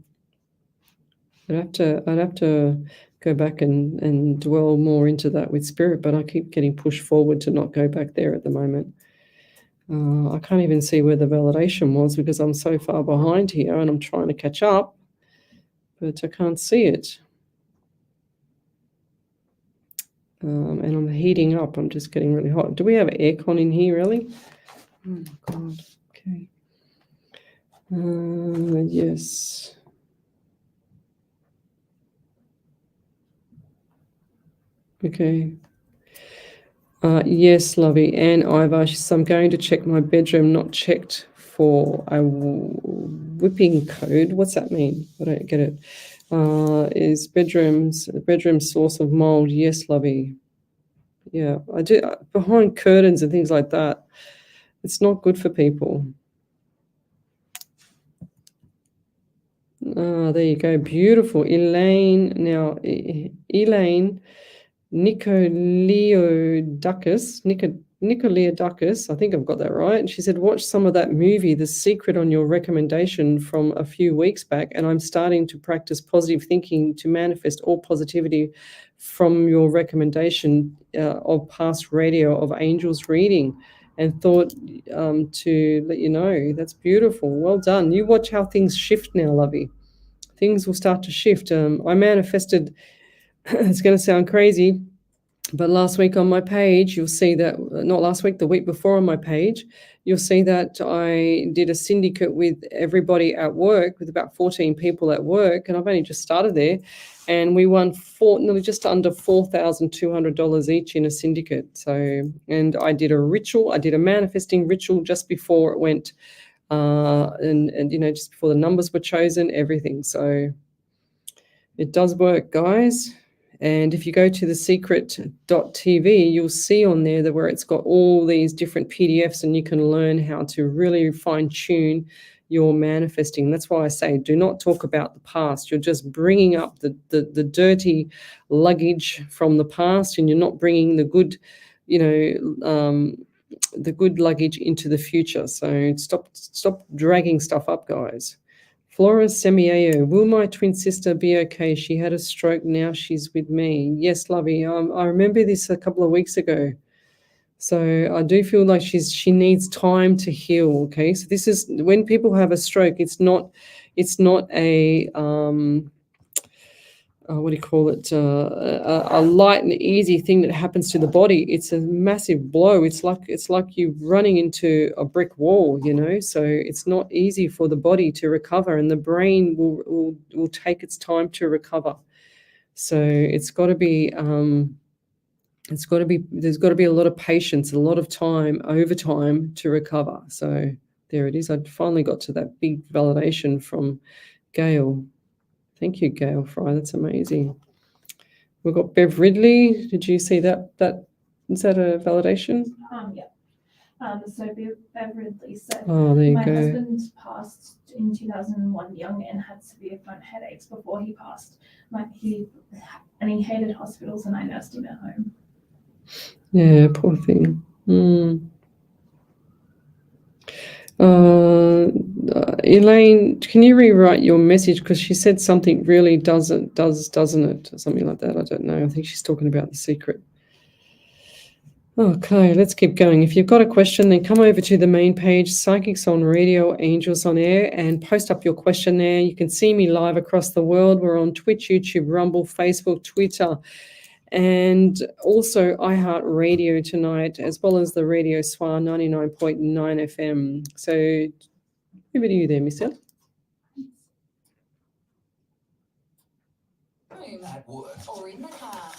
I'd have to go back and dwell more into that with spirit, but I keep getting pushed forward to not go back there at the moment. I can't even see where the validation was because I'm so far behind here and I'm trying to catch up, but I can't see it. And I'm heating up. I'm just getting really hot. Do we have aircon in here, really? Oh, my God. Okay. Yes. Okay. Yes, Lovey. And Ivar, so I'm going to check my bedroom, not checked for a whipping code. What's that mean? I don't get it. Is bedroom source of mold? Yes, Lovey. Yeah, I do. Behind curtains and things like that, it's not good for people. There you go. Beautiful. Elaine. Now, Elaine Nicoliadakis, I think I've got that right. And she said, watch some of that movie, The Secret, on your recommendation from a few weeks back. And I'm starting to practice positive thinking to manifest all positivity from your recommendation of past radio of angels reading. And thought to let you know. That's beautiful. Well done. You watch how things shift now, Lovey. Things will start to shift. I manifested, it's going to sound crazy, but last week on my page, you'll see that, not last week, the week before on my page, you'll see that I did a syndicate with everybody at work, with about 14 people at work, and I've only just started there, and we won nearly just under $4,200 each in a syndicate. So, and I did a ritual, I did a manifesting ritual just before it went, and you know, just before the numbers were chosen, everything. So it does work, guys. And if you go to thesecret.tv, you'll see on there that where it's got all these different PDFs, and you can learn how to really fine tune your manifesting. That's why I say, do not talk about the past. You're just bringing up the dirty luggage from the past, and you're not bringing the good, you know, the good luggage into the future. So stop dragging stuff up, guys. Flora Semieo, will my twin sister be okay? She had a stroke, now she's with me. Yes, Lovey, I remember this a couple of weeks ago. So I do feel like she needs time to heal, okay? So this is, when people have a stroke, it's not a, what do you call it, a light and easy thing that happens to the body. It's a massive blow. It's like you running into a brick wall, you know. So it's not easy for the body to recover, and the brain will take its time to recover. So it's got to be there's got to be a lot of patience, a lot of time, overtime to recover. So there it is. I finally got to that big validation from Gail. Thank you, Gail Fry. That's amazing. We've got Bev Ridley. Did you see that? Is that a validation? Yeah. So Bev Ridley said, there you my go. husband passed in 2001 young and had severe front headaches before he passed. He hated hospitals, and I nursed him at home. Yeah, poor thing. Elaine, can you rewrite your message, because she said something really doesn't it, something like that. I don't know. I think she's talking about the secret. Okay, let's keep going. If you've got a question, then come over to the main page, Psychics on Radio, Angels on Air, and post up your question there. You can see me live across the world. We're on Twitch, YouTube, Rumble, Facebook, Twitter, and also iHeartRadio tonight, as well as the radio SWR 99.9 FM. So over to you there, Michelle. At work or in the car.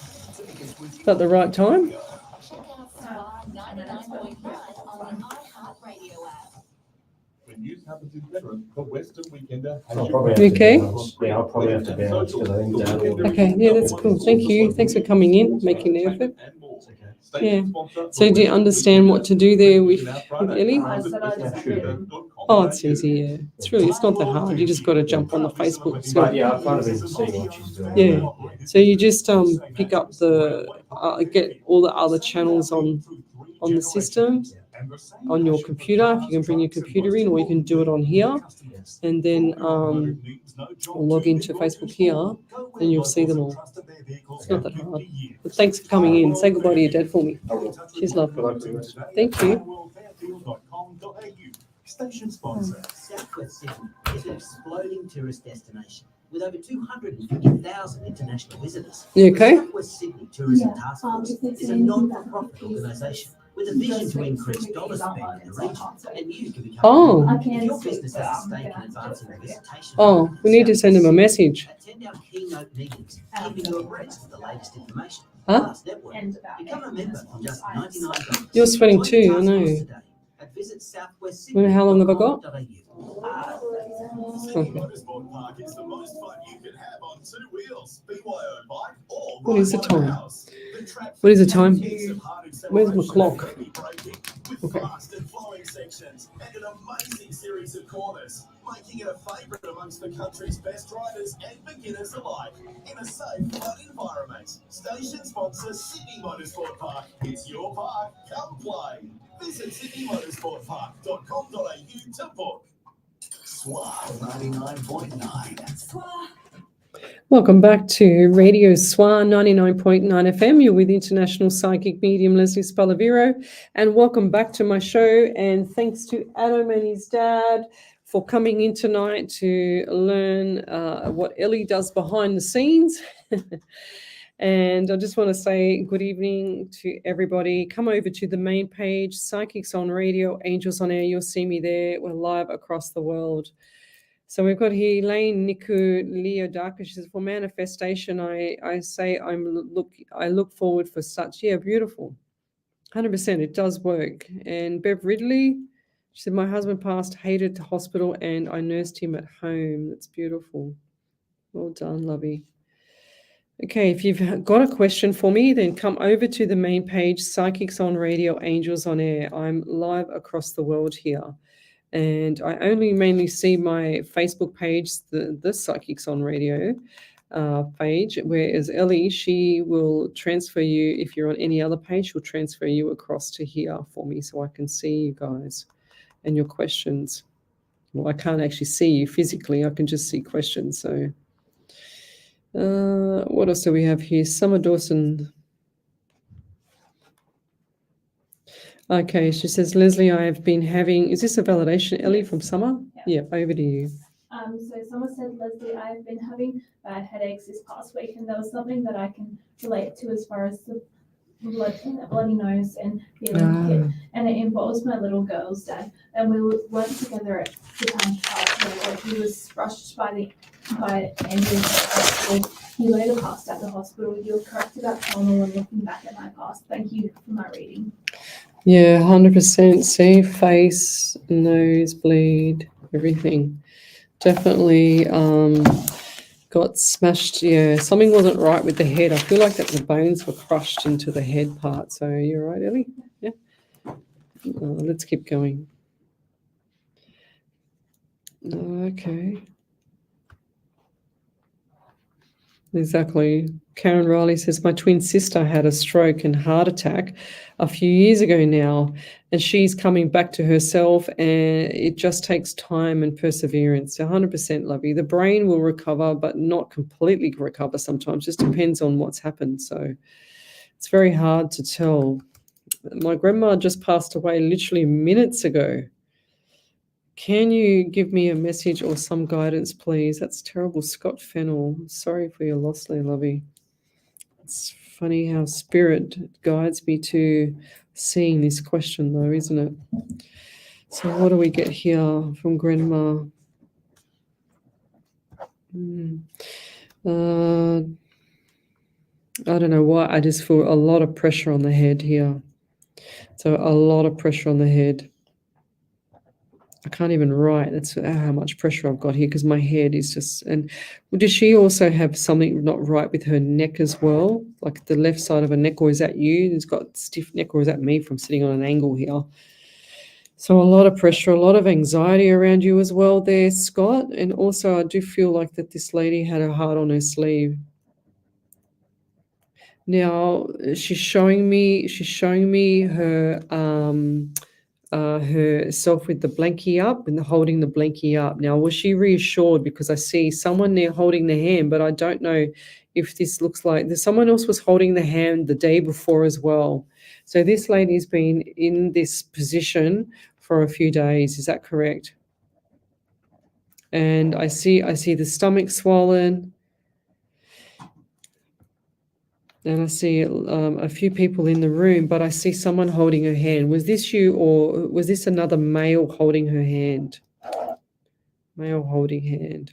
Is that the right time? Check out SWR 99.9 on the iHeartRadio app. When news happens in Penrith, the Western Weekender has I'll okay. I'll probably have to bounce because I think Okay, yeah, that's cool. Thank you. Thanks for coming in, making the effort. Yeah. So do you understand what to do there with Ellie? Oh, it's easy, yeah. It's not that hard. You just got to jump on the Facebook. So, I've kind of been seeing what she's doing. yeah. So you just pick up get all the other channels on on the system, on your computer. If you can bring your computer in, or you can do it on here, and then log into Facebook here, and you'll see them all. It's not that hard. But thanks for coming in. Say goodbye to your dad for me. She's lovely. Thank you. Station sponsor. Southwest Sydney is an exploding tourist destination with over 250,000 international visitors. You okay? Southwest Sydney Tourism Task Force is a non-for-profit organisation with a vision to increase dollar spend in the region, and you can become if your business has a stake in advancing the visitation. Oh, we need to send them a message. Attend our keynote meetings, keeping you abreast of the latest information. Huh? Plus network. Become a member for just $99. You're sweating too, I know. Visit Southwest Sydney. How long have I got? Motorsport Park is the most fun you can have on two wheels, BYO bike or What is the time? What is the time? Where's my clock? Okay. Fast and flowing sections and an amazing series of corners, making it a favourite amongst the country's best riders and beginners alike in a safe, fun environment. Station sponsor Sydney Motorsport Park. It's your park. Come play. Visit sydneymotors.park.com.au to book. SWR 99.9. Welcome back to Radio SWR 99.9 FM. You're with International Psychic Medium Lesley Spaliviero, and welcome back to my show. And thanks to Adam and his dad for coming in tonight to learn what Ellie does behind the scenes. And I just want to say good evening to everybody. Come over to the main page, Psychics on Radio, Angels on Air. You'll see me there. We're live across the world. So we've got here Elaine Niku Leo Darker. She says, for manifestation, I say I look forward for such. Yeah, beautiful. 100%. It does work. And Bev Ridley, she said, my husband passed, hated the hospital, and I nursed him at home. That's beautiful. Well done, lovey. Okay, if you've got a question for me, then come over to the main page, Psychics on Radio, Angels on Air. I'm live across the world here. And I only mainly see my Facebook page, the Psychics on Radio page, whereas Ellie, she will transfer you, if you're on any other page, she'll transfer you across to here for me so I can see you guys and your questions. Well, I can't actually see you physically. I can just see questions, so... what else do we have here? Summer Dawson. Okay, she says, Lesley, I have been having, is this a validation, Ellie, from Summer? Yeah, over to you. So Summer said, Lesley, I have been having bad headaches this past week, and there was something that I can relate to as far as the bloody nose and feeling hit, and it involves my little girl's dad, and we weren't together at the time he passed away. He was rushed by ambulance to hospital. He later passed at the hospital. You're correct about normal and looking back at my past. Thank you for my reading. Yeah, 100%. See, face, nose, bleed, everything. Definitely got smashed. Yeah, something wasn't right with the head. I feel like that the bones were crushed into the head part. So you're right, Ellie? Yeah. Let's keep going. Okay. Exactly. Karen Riley says, my twin sister had a stroke and heart attack a few years ago now, and she's coming back to herself, and it just takes time and perseverance. 100%, lovey. The brain will recover, but not completely recover sometimes. Just depends on what's happened. So it's very hard to tell. My grandma just passed away literally minutes ago. Can you give me a message or some guidance, please? That's terrible. Scott Fennell. Sorry for your loss there, lovey. It's funny how spirit guides me to seeing this question, though, isn't it? So what do we get here from Grandma? I don't know why. I just feel a lot of pressure on the head here. So a lot of pressure on the head. I can't even write. That's how much pressure I've got here because my head is just... And does she also have something not right with her neck as well? Like the left side of her neck, or is that you? It's got stiff neck, or is that me from sitting on an angle here? So a lot of pressure, a lot of anxiety around you as well there, Scott. And also I do feel like that this lady had her heart on her sleeve. Now she's showing me her herself with the blankie up and holding the blankie up. Now, was she reassured? Because I see someone there holding the hand, but I don't know if this looks like someone else was holding the hand the day before as well. So this lady's been in this position for a few days. Is that correct? And I see the stomach swollen. And I see a few people in the room, but I see someone holding her hand. Was this you, or was this another male holding her hand? Male holding hand.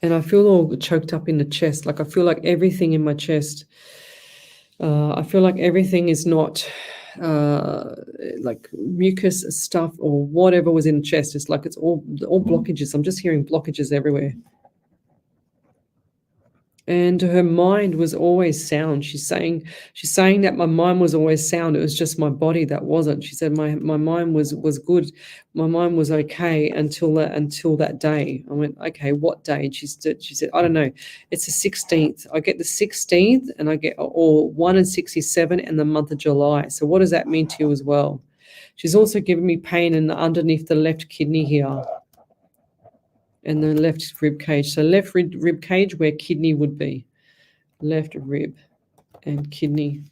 And I feel all choked up in the chest. Like I feel like everything in my chest. I feel like everything is not like mucus stuff or whatever was in the chest. It's like it's all blockages. I'm just hearing blockages everywhere. And her mind was always sound. She's saying that my mind was always sound. It was just my body that wasn't. She said my mind was good. My mind was okay until that day. I went, okay, what day? And she said, I don't know. It's the 16th. I get the 16th, and I get 1 and 67 and the month of July. So what does that mean to you as well? She's also given me pain underneath the left kidney here. And the left rib cage. So left rib cage where kidney would be. Left rib and kidney.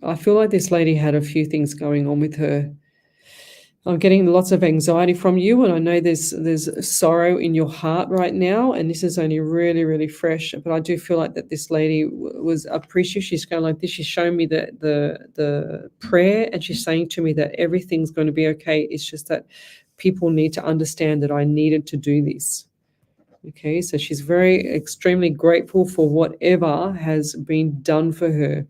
I feel like this lady had a few things going on with her. I'm getting lots of anxiety from you, and I know there's sorrow in your heart right now, and this is only really, really fresh. But I do feel like that this lady was appreciative. She's going like this. She's showing me the prayer, and she's saying to me that everything's going to be okay. It's just that people need to understand that I needed to do this. Okay, so she's extremely grateful for whatever has been done for her.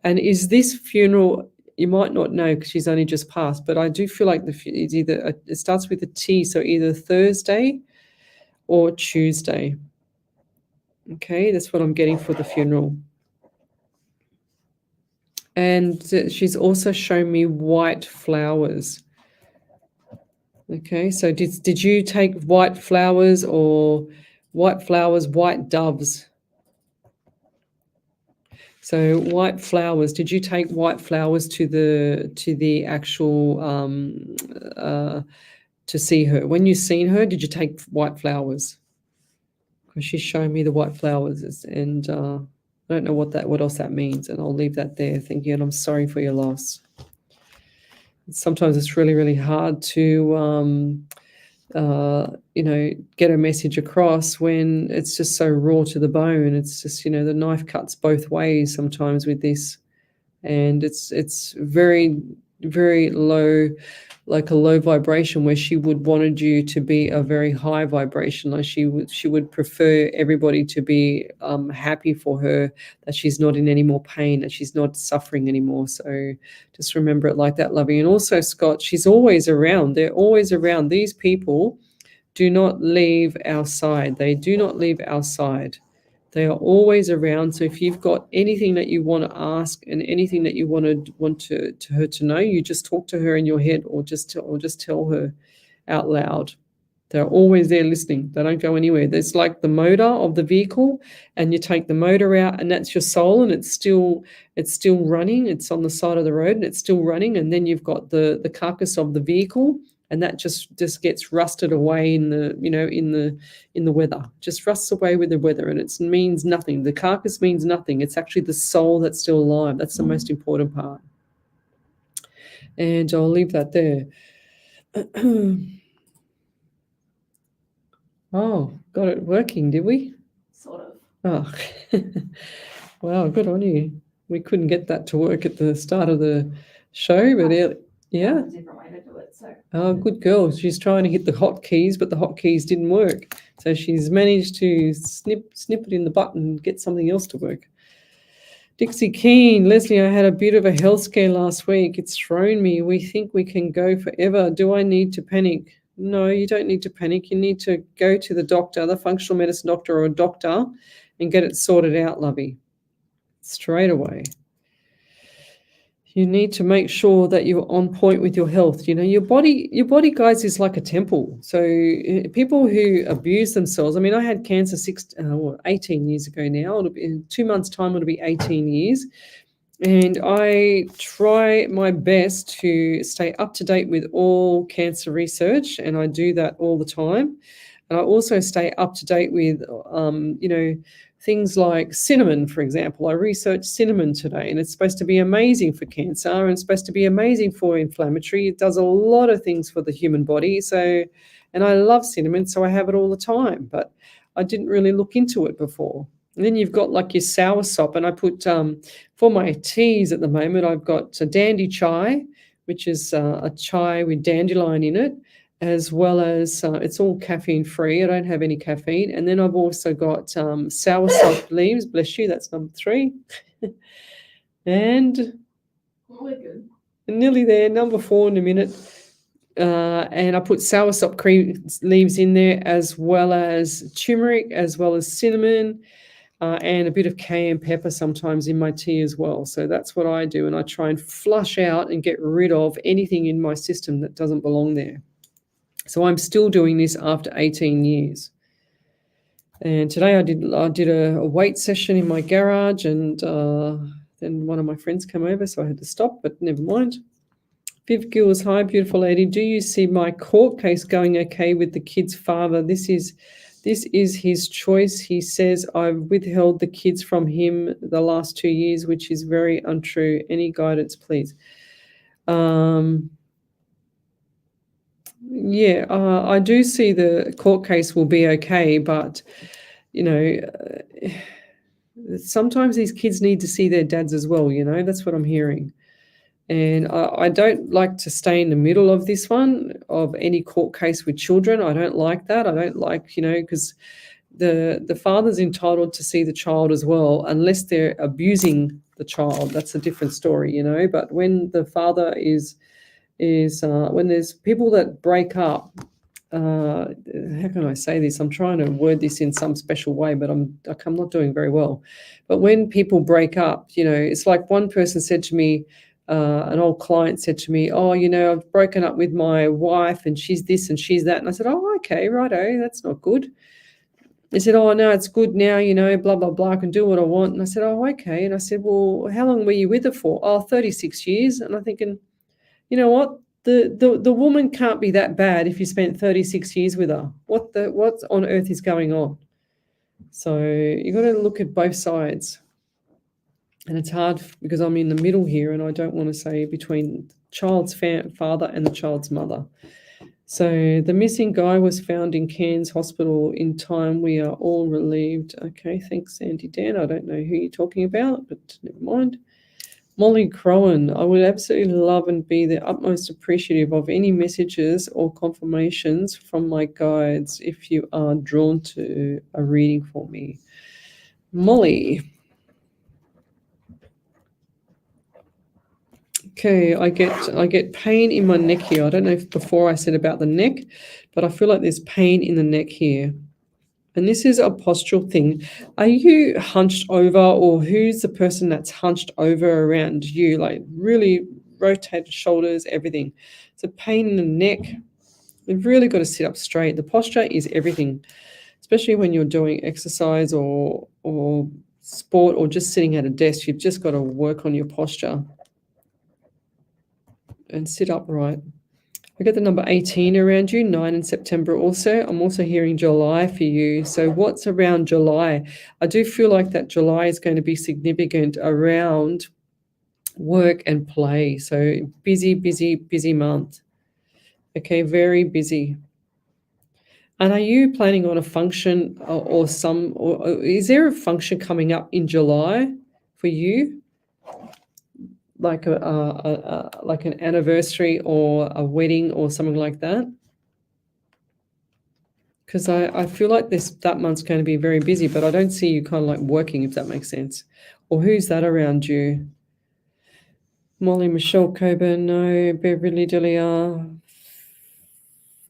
And is this funeral, you might not know because she's only just passed, but I do feel like it's either, it starts with a T, so either Thursday or Tuesday. Okay, that's what I'm getting for the funeral. And she's also shown me white flowers. Okay, so did you take white flowers or white doves? So white flowers, did you take white flowers to the actual to see her? When you seen her, did you take white flowers? Because she's showing me the white flowers, and I don't know what else that means, and I'll leave that there, thinking, and I'm sorry for your loss. Sometimes it's really, really hard to, get a message across when it's just so raw to the bone. It's just, the knife cuts both ways sometimes with this. And it's very, very low, like a low vibration, where she would wanted you to be a very high vibration. Like she would prefer everybody to be happy for her, that she's not in any more pain, that she's not suffering anymore. So just remember it like that, lovey. And also, Scott, she's always around. They're always around. These people do not leave our side. They do not leave our side. They are always around. So if you've got anything that you want to ask and anything that you want to her to know, you just talk to her in your head, or just tell her out loud. They're always there listening. They don't go anywhere. It's like the motor of the vehicle, and you take the motor out, and that's your soul, and it's still running. It's on the side of the road, and it's still running. And then you've got the carcass of the vehicle, and that just gets rusted away in the weather. Just rusts away with the weather, and it means nothing. The carcass means nothing. It's actually the soul that's still alive. That's the most important part. And I'll leave that there. Oh, got it working, did we? Sort of. Oh, wow, good on you. We couldn't get that to work at the start of the show, but yeah. A different way to do it. So. Oh, good girl. She's trying to hit the hotkeys, but the hotkeys didn't work. So she's managed to snip it in the butt and get something else to work. Dixie Keane, Lesley, I had a bit of a health scare last week. It's thrown me. We think we can go forever. Do I need to panic? No, you don't need to panic. You need to go to the doctor, the functional medicine doctor or a doctor, and get it sorted out, lovey. Straight away. You need to make sure that you're on point with your health. Your body, guys, is like a temple. So people who abuse themselves, I mean, I had cancer 18 years ago now. In 2 months' time, it'll be 18 years. And I try my best to stay up to date with all cancer research, and I do that all the time. And I also stay up to date with, things like cinnamon, for example. I researched cinnamon today, and it's supposed to be amazing for cancer, and it's supposed to be amazing for inflammatory. It does a lot of things for the human body. And I love cinnamon, so I have it all the time, but I didn't really look into it before. And then you've got like your soursop, and I put, for my teas at the moment, I've got a dandy chai, which is a chai with dandelion in it, as well as it's all caffeine free. I don't have any caffeine. And then I've also got soursop leaves. Bless you, that's number 3. And We're good. nearly there, number 4 in a minute. And I put soursop cream leaves in there, as well as turmeric, as well as cinnamon, and a bit of cayenne pepper sometimes in my tea as well. So that's what I do, and I try and flush out and get rid of anything in my system that doesn't belong there. So I'm still doing this after 18 years. And today I did a weight session in my garage, and then one of my friends came over, so I had to stop, but never mind. Viv Gills, hi, beautiful lady. Do you see my court case going okay with the kid's father? This is his choice. He says I've withheld the kids from him the last 2 years, which is very untrue. Any guidance, please? I do see the court case will be okay, but sometimes these kids need to see their dads as well. That's what I'm hearing. And I don't like to stay in the middle of this one, of any court case with children. I don't like that. I don't like, because the father's entitled to see the child as well, unless they're abusing the child. That's a different story, But when the father is when there's people that break up, how can I say this? I'm trying to word this in some special way, but I'm not doing very well. But when people break up, it's like one person said to me, an old client said to me, oh, I've broken up with my wife and she's this and she's that. And I said, oh, okay, righto, that's not good. He said, oh, no, it's good now, blah, blah, blah, I can do what I want. And I said, oh, okay. And I said, well, how long were you with her for? Oh, 36 years. And I'm thinking, you know what? The woman can't be that bad if you spent 36 years with her. What on earth is going on? So you got to look at both sides. And it's hard because I'm in the middle here, and I don't want to say between the child's father and the child's mother. So the missing guy was found in Cairns Hospital in time. We are all relieved. Okay, thanks, Sandy Dan. I don't know who you're talking about, but never mind. Molly Crowan, I would absolutely love and be the utmost appreciative of any messages or confirmations from my guides if you are drawn to a reading for me. Molly. Okay, I get pain in my neck here. I don't know if before I said about the neck, but I feel like there's pain in the neck here. And this is a postural thing. Are you hunched over, or who's the person that's hunched over around you, like really rotated shoulders, everything? It's a pain in the neck. You've really got to sit up straight. The posture is everything, especially when you're doing exercise or sport or just sitting at a desk. You've just got to work on your posture and sit upright. I get the number 18 around you, 9 in September also. I'm also hearing July for you. So what's around July? I do feel like that July is going to be significant around work and play. So busy, busy, busy month. Okay, very busy. And are you planning on a function or is there a function coming up in July for you? Like like an anniversary or a wedding or something like that? Because I feel like that month's going to be very busy, but I don't see you kind of like working, if that makes sense. Or who's that around you? Molly, Michelle Coburn, no. Beverly Delia,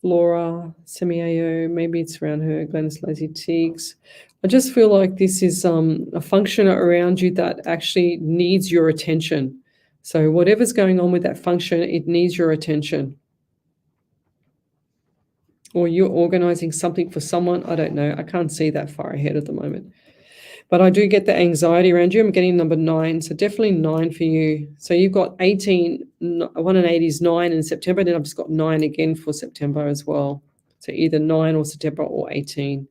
Laura, Semiayo, maybe it's around her. Glennis Lazy Teagues. I just feel like this is a function around you that actually needs your attention. So whatever's going on with that function, it needs your attention. Or you're organizing something for someone. I don't know. I can't see that far ahead at the moment. But I do get the anxiety around you. I'm getting number 9. So definitely 9 for you. So you've got 18, 1 and 8 is 9 in September. Then I've just got 9 again for September as well. So either 9 or September or 18.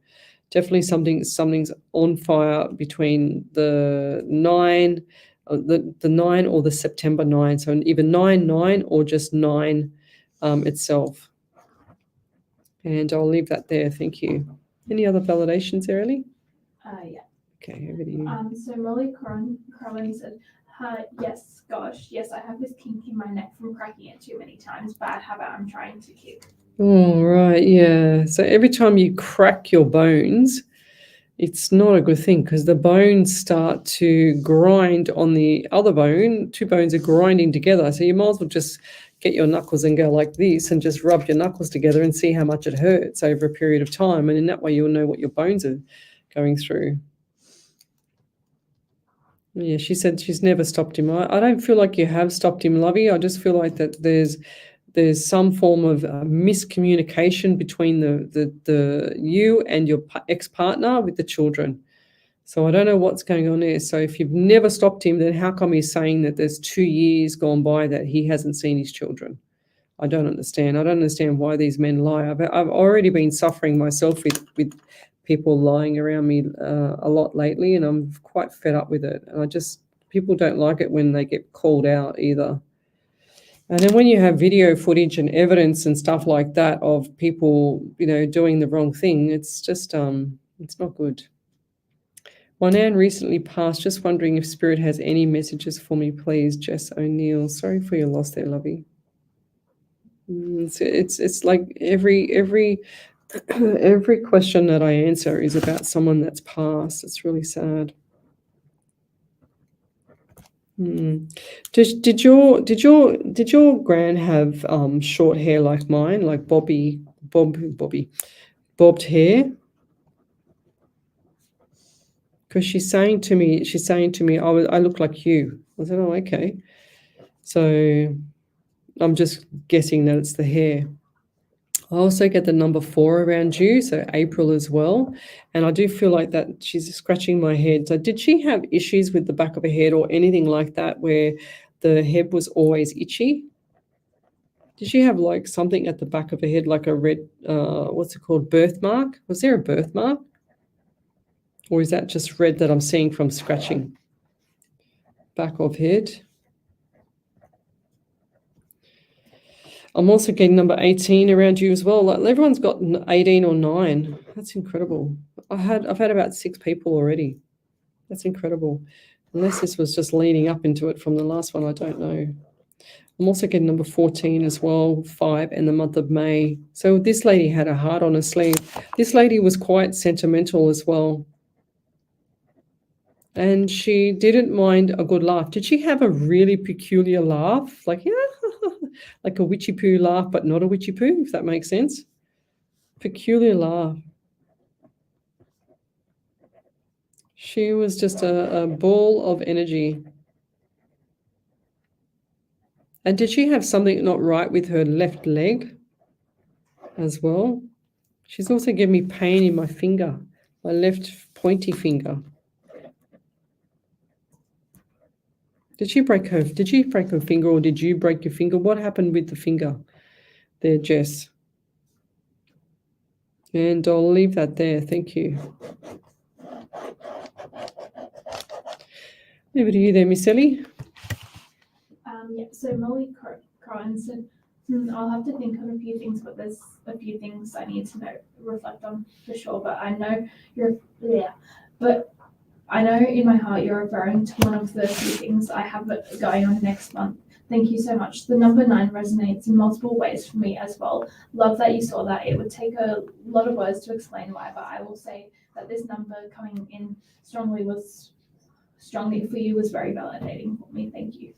Definitely something's on fire between the 9, the 9 or the September 9. So either 9 or just 9 itself. And I'll leave that there. Thank you. Any other validations, Early? Yeah. Okay, over to you. So Molly Crowan said, yes, gosh, yes, I have this kink in my neck from cracking it too many times. Bad habit I'm trying to kick. Oh, right, yeah. So every time you crack your bones, it's not a good thing because the bones start to grind on the other bone. 2 bones are grinding together. So you might as well just get your knuckles and go like this and just rub your knuckles together and see how much it hurts over a period of time. And in that way, you'll know what your bones are going through. Yeah, she said she's never stopped him. I don't feel like you have stopped him, Lovey. I just feel like that there's some form of miscommunication between the you and your ex-partner with the children. So I don't know what's going on there. So if you've never stopped him, then how come he's saying that there's 2 years gone by that he hasn't seen his children? I don't understand. I don't understand why these men lie. I've already been suffering myself with people lying around me a lot lately, and I'm quite fed up with it. And people don't like it when they get called out either. And then when you have video footage and evidence and stuff like that of people, doing the wrong thing, it's just, it's not good. My nan recently passed. Just wondering if Spirit has any messages for me, please. Jess O'Neill. Sorry for your loss there, Lovey. It's like every question that I answer is about someone that's passed. It's really sad. Did your gran have short hair like mine, like bobbed hair? Because she's saying to me, I look like you. I said, oh, okay. So I'm just guessing that it's the hair. I also get the number 4 around you, so April as well. And I do feel like that she's scratching my head. So did she have issues with the back of her head or anything like that where the head was always itchy? Did she have like something at the back of her head, like a red, what's it called, birthmark? Was there a birthmark? Or is that just red that I'm seeing from scratching? Back of head. I'm also getting number 18 around you as well. Like everyone's got 18 or 9. That's incredible. I've had about 6 people already. That's incredible. Unless this was just leading up into it from the last one, I don't know. I'm also getting number 14 as well, 5, and the month of May. So this lady had a heart on her sleeve. This lady was quite sentimental as well. And she didn't mind a good laugh. Did she have a really peculiar laugh? Like, yeah, like a witchy poo laugh, but not a witchy poo, if that makes sense. Peculiar laugh. She was just a ball of energy. And did she have something not right with her left leg as well? She's also giving me pain in my finger, my left pointy finger. Did she break her finger or did you break your finger? What happened with the finger there, Jess? And I'll leave that there. Thank you. Over to you there, Miss Ellie. Yeah, so Molly Crowan said, I'll have to think of a few things, but there's a few things I need to reflect on for sure. But I know I know in my heart you're referring to one of the few things I have going on next month. Thank you so much. The number 9 resonates in multiple ways for me as well. Love that you saw that. It would take a lot of words to explain why, but I will say that this number coming in strongly for you was very validating for me. Thank you.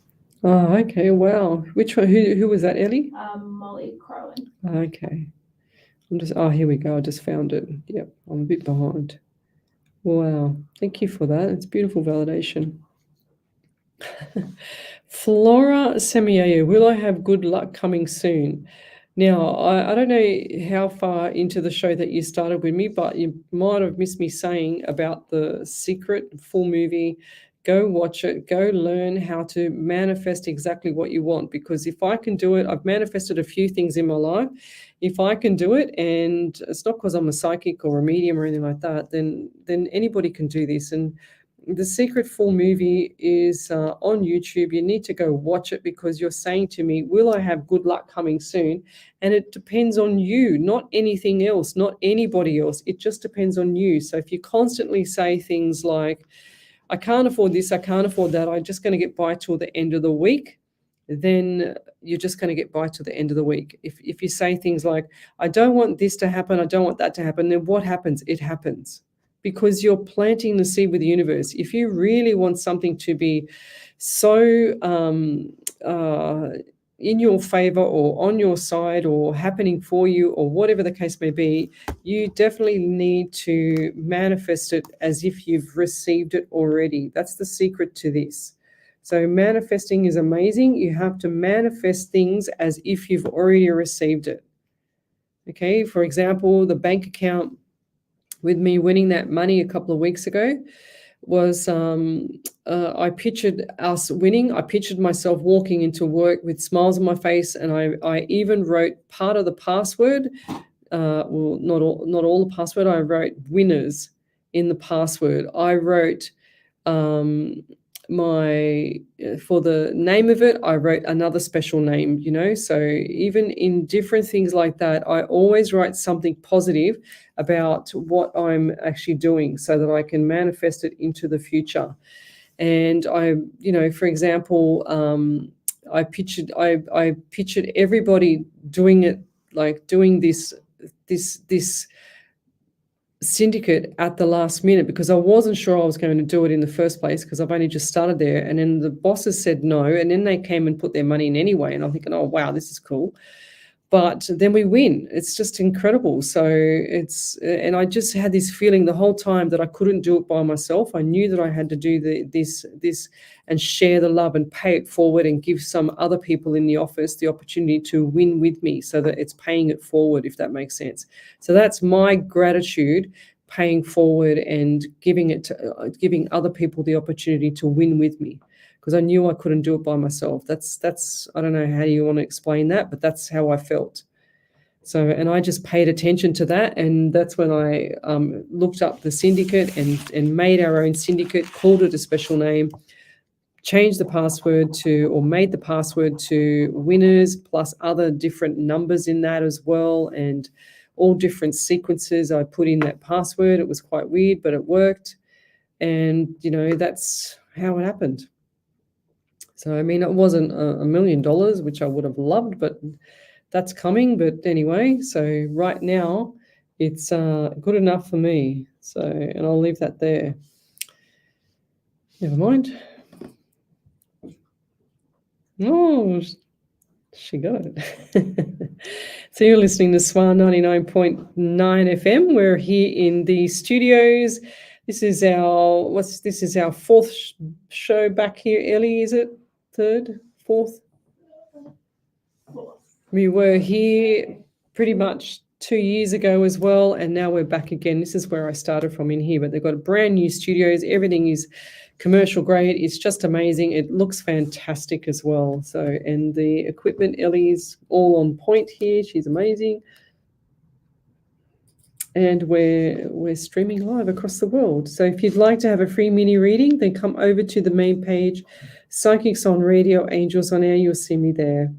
Oh, okay. Wow. Which one? Who was that, Ellie? Molly Crowan. Okay. Here we go. I just found it. Yep. I'm a bit behind. Wow. Thank you for that. It's beautiful validation. Flora Semieo, will I have good luck coming soon? Now, I don't know how far into the show that you started with me, but you might have missed me saying about the Secret full movie. Go watch it. Go learn how to manifest exactly what you want. Because if I can do it, I've manifested a few things in my life. If I can do it, and it's not because I'm a psychic or a medium or anything like that, then anybody can do this. And the Secret full movie is on YouTube. You need to go watch it because you're saying to me, will I have good luck coming soon? And it depends on you, not anything else, not anybody else. It just depends on you. So if you constantly say things like, I can't afford this, I can't afford that, I'm just going to get by till the end of the week, then you're just going to get by till the end of the week. If you say things like, I don't want this to happen, I don't want that to happen, then what happens? It happens. Because you're planting the seed with the universe. If you really want something to be so in your favor or on your side or happening for you or whatever the case may be, you definitely need to manifest it as if you've received it already. That's the secret to this. So manifesting is amazing. You have to manifest things as if you've already received it. Okay, for example, the bank account with me winning that money a couple of weeks ago was I pictured us winning. I pictured myself walking into work with smiles on my face, and I even wrote part of the password. Well, not all the password. I wrote winners in the password. I wrote for the name of it, I wrote another special name, so even in different things like that, I always write something positive about what I'm actually doing so that I can manifest it into the future. And I, for example, I pictured everybody doing it, like doing this syndicate at the last minute, because I wasn't sure I was going to do it in the first place because I've only just started there. And then the bosses said no, and then they came and put their money in anyway. And I'm thinking, oh, wow, this is cool. But then we win. It's just incredible. So and I just had this feeling the whole time that I couldn't do it by myself. I knew that I had to do this and share the love and pay it forward and give some other people in the office the opportunity to win with me so that it's paying it forward, if that makes sense. So that's my gratitude, paying forward and giving other people the opportunity to win with me. Because I knew I couldn't do it by myself. That's I don't know how you want to explain that, but that's how I felt. So, and I just paid attention to that, and that's when I looked up the syndicate and made our own syndicate, called it a special name, changed the password made the password to winners, plus other different numbers in that as well, and all different sequences I put in that password. It was quite weird, but it worked. And, that's how it happened. So, I mean, it wasn't $1 million, which I would have loved, but that's coming. But anyway, so right now it's good enough for me. So, and I'll leave that there. Never mind. Oh, she got it. So you're listening to SWR 99.9 FM. We're here in the studios. This is our fourth show back here. Ellie, is it? Third, fourth? We were here pretty much 2 years ago as well, and now we're back again. This is where I started from in here, but they've got brand new studios. Everything is commercial grade. It's just amazing. It looks fantastic as well. So, and the equipment, Ellie's all on point here. She's amazing. And we're streaming live across the world. So if you'd like to have a free mini reading, then come over to the main page, Psychics on Radio, Angels on Air. You'll see me there.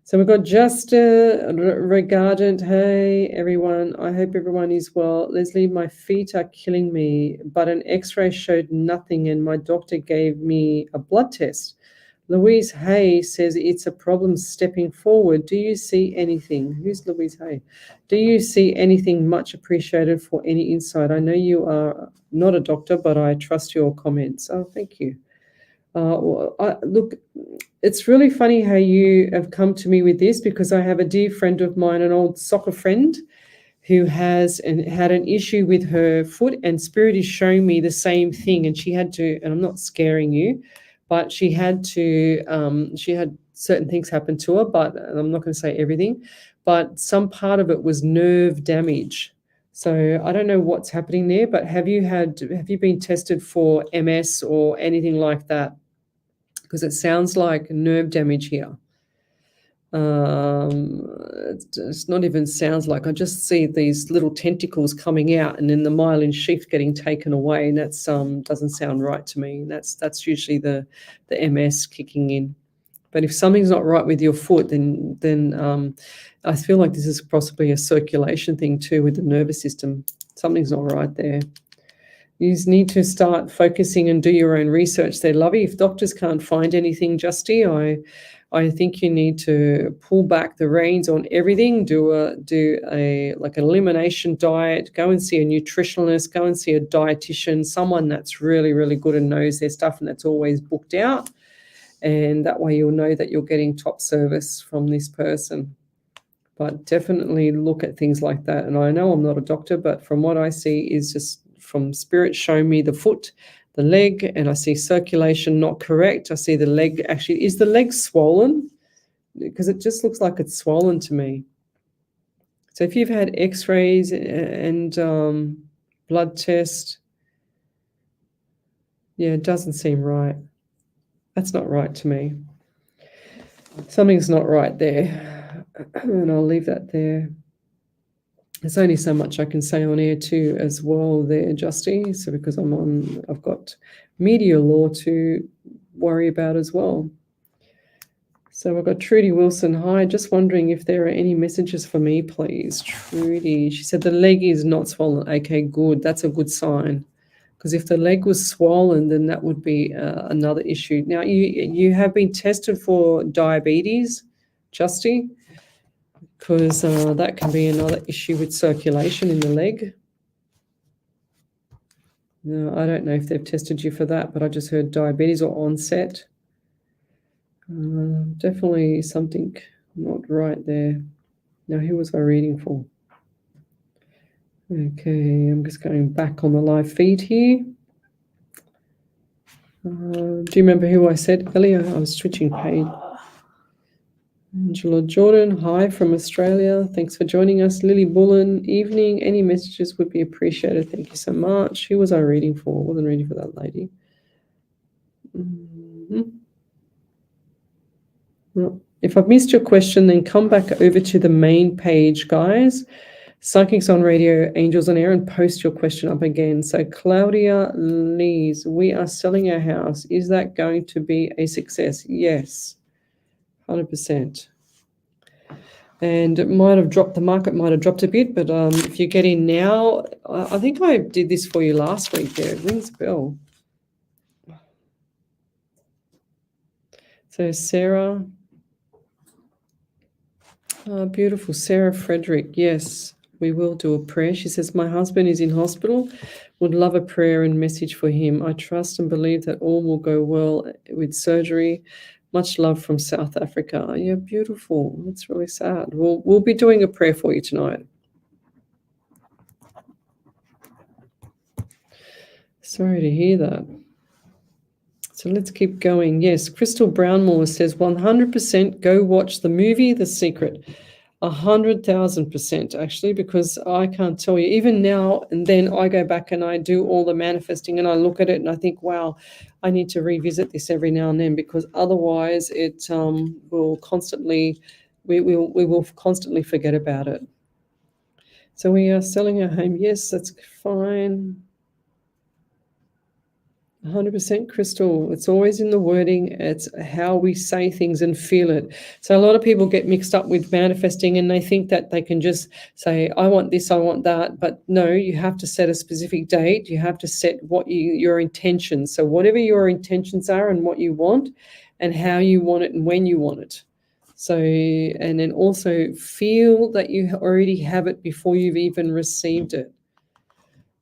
So we've got Justa, Regardant. Hey, everyone. I hope everyone is well. Lesley, my feet are killing me, but an x-ray showed nothing, and my doctor gave me a blood test. Louise Hay says it's a problem stepping forward. Do you see anything? Who's Louise Hay? Do you see anything? Much appreciated for any insight. I know you are not a doctor, but I trust your comments. Oh, thank you. Look, it's really funny how you have come to me with this, because I have a dear friend of mine, an old soccer friend, who had an issue with her foot, and Spirit is showing me the same thing, and she had to, and I'm not scaring you, but she had certain things happen to her, but I'm not going to say everything, but some part of it was nerve damage. So I don't know what's happening there, but have you been tested for MS or anything like that? Because it sounds like nerve damage here. It's not even sounds like, I just see these little tentacles coming out and then the myelin sheath getting taken away, and that's doesn't sound right to me. That's usually the MS kicking in. But if something's not right with your foot, then I feel like this is possibly a circulation thing too with the nervous system. Something's not right there. You just need to start focusing and do your own research there, Lovey. If doctors can't find anything, Justy, I think you need to pull back the reins on everything. Do a like an elimination diet. Go and see a nutritionalist. Go and see a dietitian. Someone that's really, really good and knows their stuff and that's always booked out. And that way you'll know that you're getting top service from this person. But definitely look at things like that. And I know I'm not a doctor, but from what I see is just from spirit showing me the foot, the leg, and I see circulation not correct. I see the leg, actually, is the leg swollen? Because it just looks like it's swollen to me. So if you've had x-rays and blood test, yeah, it doesn't seem right. That's not right to me. Something's not right there. And I'll leave that there. There's only so much I can say on air too as well there, Justy. So because I've got media law to worry about as well. So I've got Trudy Wilson. Hi, just wondering if there are any messages for me, please. Trudy, she said the leg is not swollen. Okay, good. That's a good sign. Because if the leg was swollen, then that would be another issue. Now, you have been tested for diabetes, Justy, because that can be another issue with circulation in the leg. No, I don't know if they've tested you for that, but I just heard diabetes or onset. Definitely something not right there. Now, who was I reading for? Okay, I'm just going back on the live feed here. Do you remember who I said earlier? I was switching page. Angela Jordan, hi from Australia. Thanks for joining us. Lily Bullen, evening. Any messages would be appreciated. Thank you so much. Who was I reading for? I wasn't reading for that lady. Well, if I've missed your question, then come back over to the main page, guys. Psychics on Radio, Angels on Air, and post your question up again. So Claudia Lees, we are selling our house. Is that going to be a success? Yes, 100%. And it might have dropped, the market might have dropped a bit, but if you get in now, I think I did this for you last week there. It rings a bell. So Sarah, beautiful. Sarah Frederick, yes. We will do a prayer. She says, my husband is in hospital. Would love a prayer and message for him. I trust and believe that all will go well with surgery. Much love from South Africa. Yeah, beautiful. That's really sad. We'll be doing a prayer for you tonight. Sorry to hear that. So let's keep going. Yes, Crystal Brownmore says 100% go watch the movie The Secret. 100,000% actually, because I can't tell you, even now and then I go back and I do all the manifesting and I look at it and I think, wow, I need to revisit this every now and then, because otherwise it will constantly, we will constantly forget about it. So we are selling our home. Yes, that's fine. 100% Crystal. It's always in the wording. It's how we say things and feel it. So a lot of people get mixed up with manifesting and they think that they can just say, I want this, I want that. But no, you have to set a specific date. You have to set what your intentions. So whatever your intentions are and what you want and how you want it and when you want it. So, and then also feel that you already have it before you've even received it.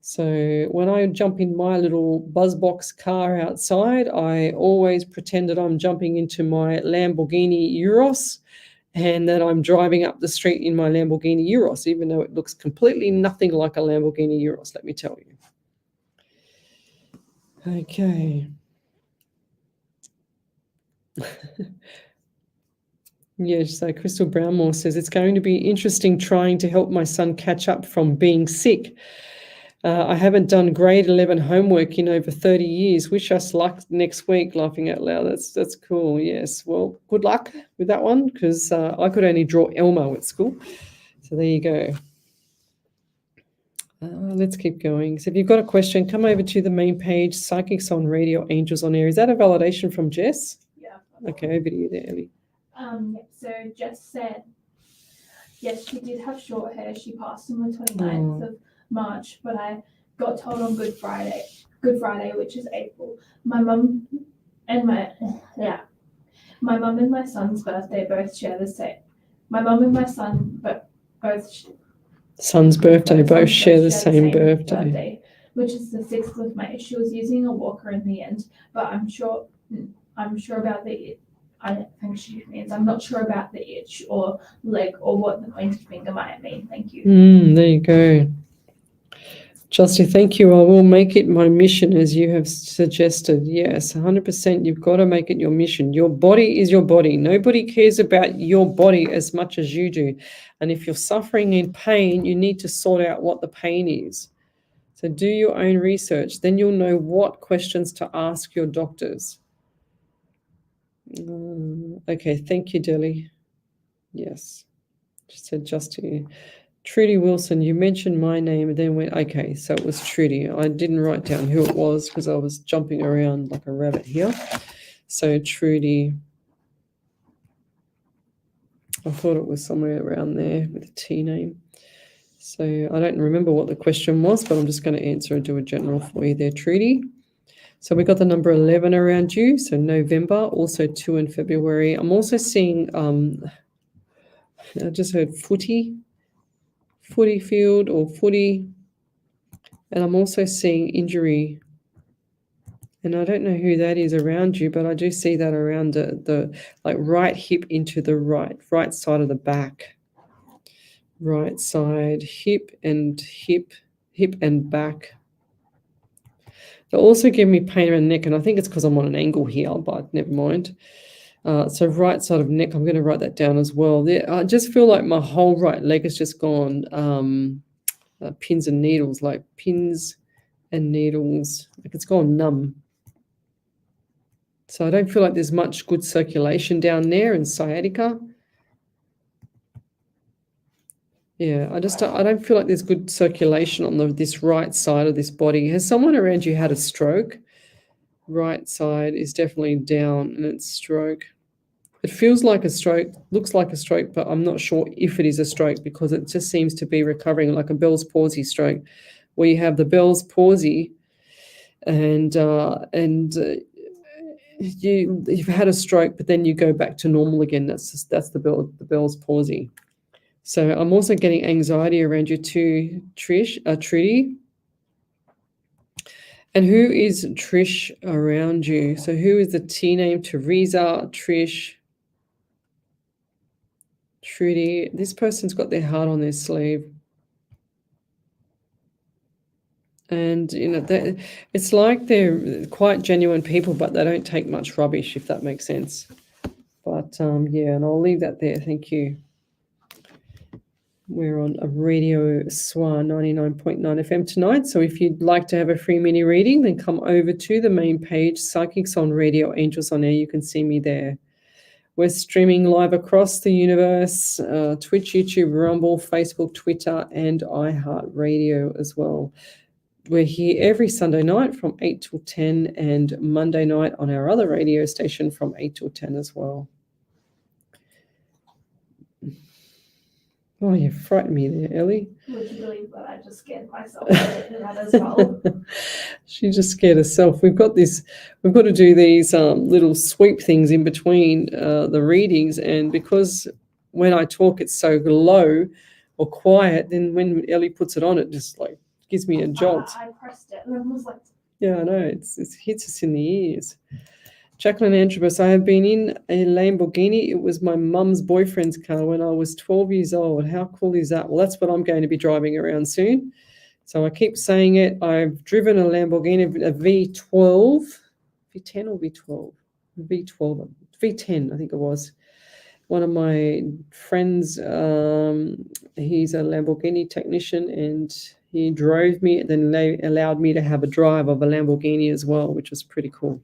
So when I jump in my little BuzzBox car outside, I always pretend that I'm jumping into my Lamborghini Euros and that I'm driving up the street in my Lamborghini Euros, even though it looks completely nothing like a Lamborghini Euros, let me tell you. Okay. Yes, so Crystal Brownmore says, it's going to be interesting trying to help my son catch up from being sick. I haven't done grade 11 homework in over 30 years. Wish us luck next week, laughing out loud. That's cool, yes. Well, good luck with that one, because I could only draw Elmo at school. So there you go. Let's keep going. So if you've got a question, come over to the main page, Psychics on Radio, Angels on Air. Is that a validation from Jess? Yeah. Okay, over to you there, Ellie. So Jess said, yes, she did have short hair. She passed on the 29th of March, but I got told on Good Friday, which is April. My mum and my son's birthday both share the same. My mum and my son, but both son's birthday, both share the same birthday, which is the 6th of May. She was using a walker in the end, but I'm sure about the. I think she means I'm not sure about the itch or leg or what the pointed finger might mean. Thank you. There you go. Justy, thank you. I will make it my mission as you have suggested. Yes, 100%. You've got to make it your mission. Your body is your body. Nobody cares about your body as much as you do. And if you're suffering in pain, you need to sort out what the pain is. So do your own research. Then you'll know what questions to ask your doctors. Okay, thank you, Deli. Yes, she said Justy. Trudy Wilson, you mentioned my name and then went, okay, so it was Trudy. I didn't write down who it was because I was jumping around like a rabbit here. So Trudy, I thought it was somewhere around there with a T name. So I don't remember what the question was, but I'm just going to answer and do a general for you there, Trudy. So we got the number 11 around you, so November, also 2 in February. I'm also seeing, I just heard footy field or footy, and I'm also seeing injury. And I don't know who that is around you, but I do see that around the like right hip into the right side of the back. Right side, hip and back. They also give me pain around the neck, and I think it's because I'm on an angle here, but never mind. So right side of neck, I'm going to write that down as well. I just feel like my whole right leg has just gone pins and needles, like pins and needles. Like it's gone numb. So I don't feel like there's much good circulation down there in sciatica. Yeah, I don't feel like there's good circulation on this right side of this body. Has someone around you had a stroke? Right side is definitely down and it's stroke. It feels like a stroke, looks like a stroke, but I'm not sure if it is a stroke because it just seems to be recovering like a Bell's palsy stroke, where you have the Bell's palsy and you've had a stroke, but then you go back to normal again. That's the Bell's palsy. So I'm also getting anxiety around you too, Trudy. And who is Trish around you? So who is the T name? Teresa, Trish, Trudy. This person's got their heart on their sleeve. And, you know, it's like they're quite genuine people, but they don't take much rubbish, if that makes sense. But, yeah, and I'll leave that there. Thank you. We're on a radio SWR 99.9 FM tonight. So if you'd like to have a free mini reading, then come over to the main page, Psychics on Radio, Angels on Air. You can see me there. We're streaming live across the universe, Twitch, YouTube, Rumble, Facebook, Twitter, and iHeartRadio as well. We're here every Sunday night from 8 till 10 and Monday night on our other radio station from 8 till 10 as well. Oh, you frightened me there, Ellie. Would you believe that I just scared myself that as well? She just scared herself. We've got to do these little sweep things in between the readings, and because when I talk it's so low or quiet, then when Ellie puts it on, it just like gives me a jolt. I pressed it and it was like... Yeah, I know. It hits us in the ears. Jacqueline Antrobus, I have been in a Lamborghini. It was my mum's boyfriend's car when I was 12 years old. How cool is that? Well, that's what I'm going to be driving around soon. So I keep saying it. I've driven a Lamborghini, a V12, V10 or V12? V12, V10, I think it was. One of my friends, he's a Lamborghini technician, and he drove me, and then they allowed me to have a drive of a Lamborghini as well, which was pretty cool.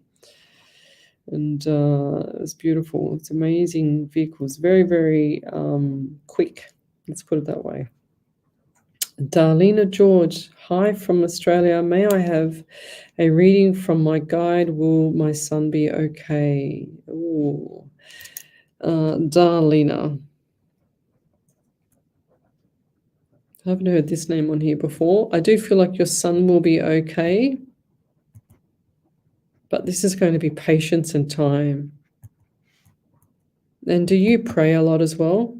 And it was beautiful. It's amazing vehicles, very, very quick. Let's put it that way. Darlena George, hi from Australia. May I have a reading from my guide? Will my son be okay? Ooh. Darlena. I haven't heard this name on here before. I do feel like your son will be okay, but this is going to be patience and time. And do you pray a lot as well?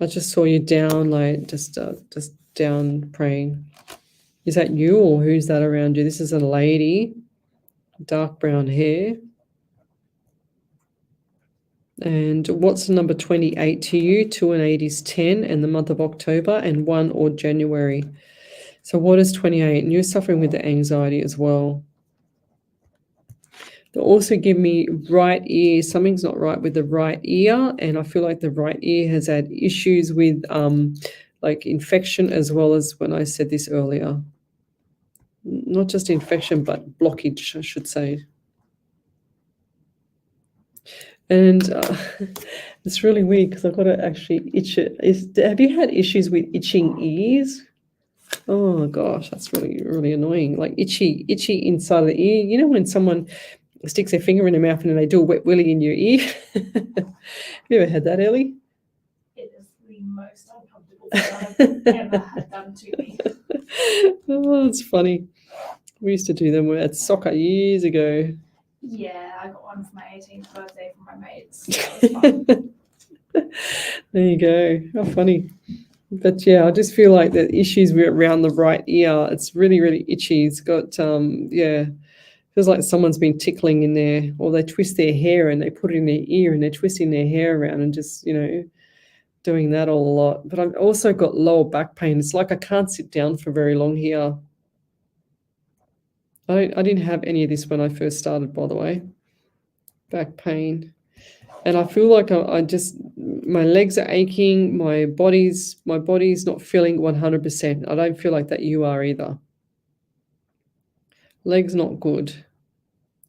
I just saw you down, like just down praying. Is that you, or who's that around you? This is a lady, dark brown hair. And what's the number 28 to you? 2 and 8 is 10, and the month of October, and 1 or January. So what is 28? And you're suffering with the anxiety as well. They also give me right ear. Something's not right with the right ear, and I feel like the right ear has had issues with like infection, as well as when I said this earlier. Not just infection, but blockage, I should say. And it's really weird because I've got to actually itch it. Have you had issues with itching ears? Oh gosh, that's really, really annoying. Like itchy inside of the ear. You know when someone sticks their finger in their mouth and then they do a wet willy in your ear? Have you ever had that, Ellie? It is the most uncomfortable thing I've ever had done to me. Oh, it's funny. We used to do them at soccer years ago. Yeah, I got one for my 18th birthday from my mates. That was fun. There you go. How funny. But yeah, I just feel like the issues around the right ear, it's really, really itchy. It's got, feels like someone's been tickling in there, or they twist their hair and they put it in their ear and they're twisting their hair around and just, doing that all a lot. But I've also got lower back pain. It's like I can't sit down for very long here. I didn't have any of this when I first started, by the way. Back pain. And I feel like my legs are aching, my body's not feeling 100%. I don't feel like that you are either. Legs not good,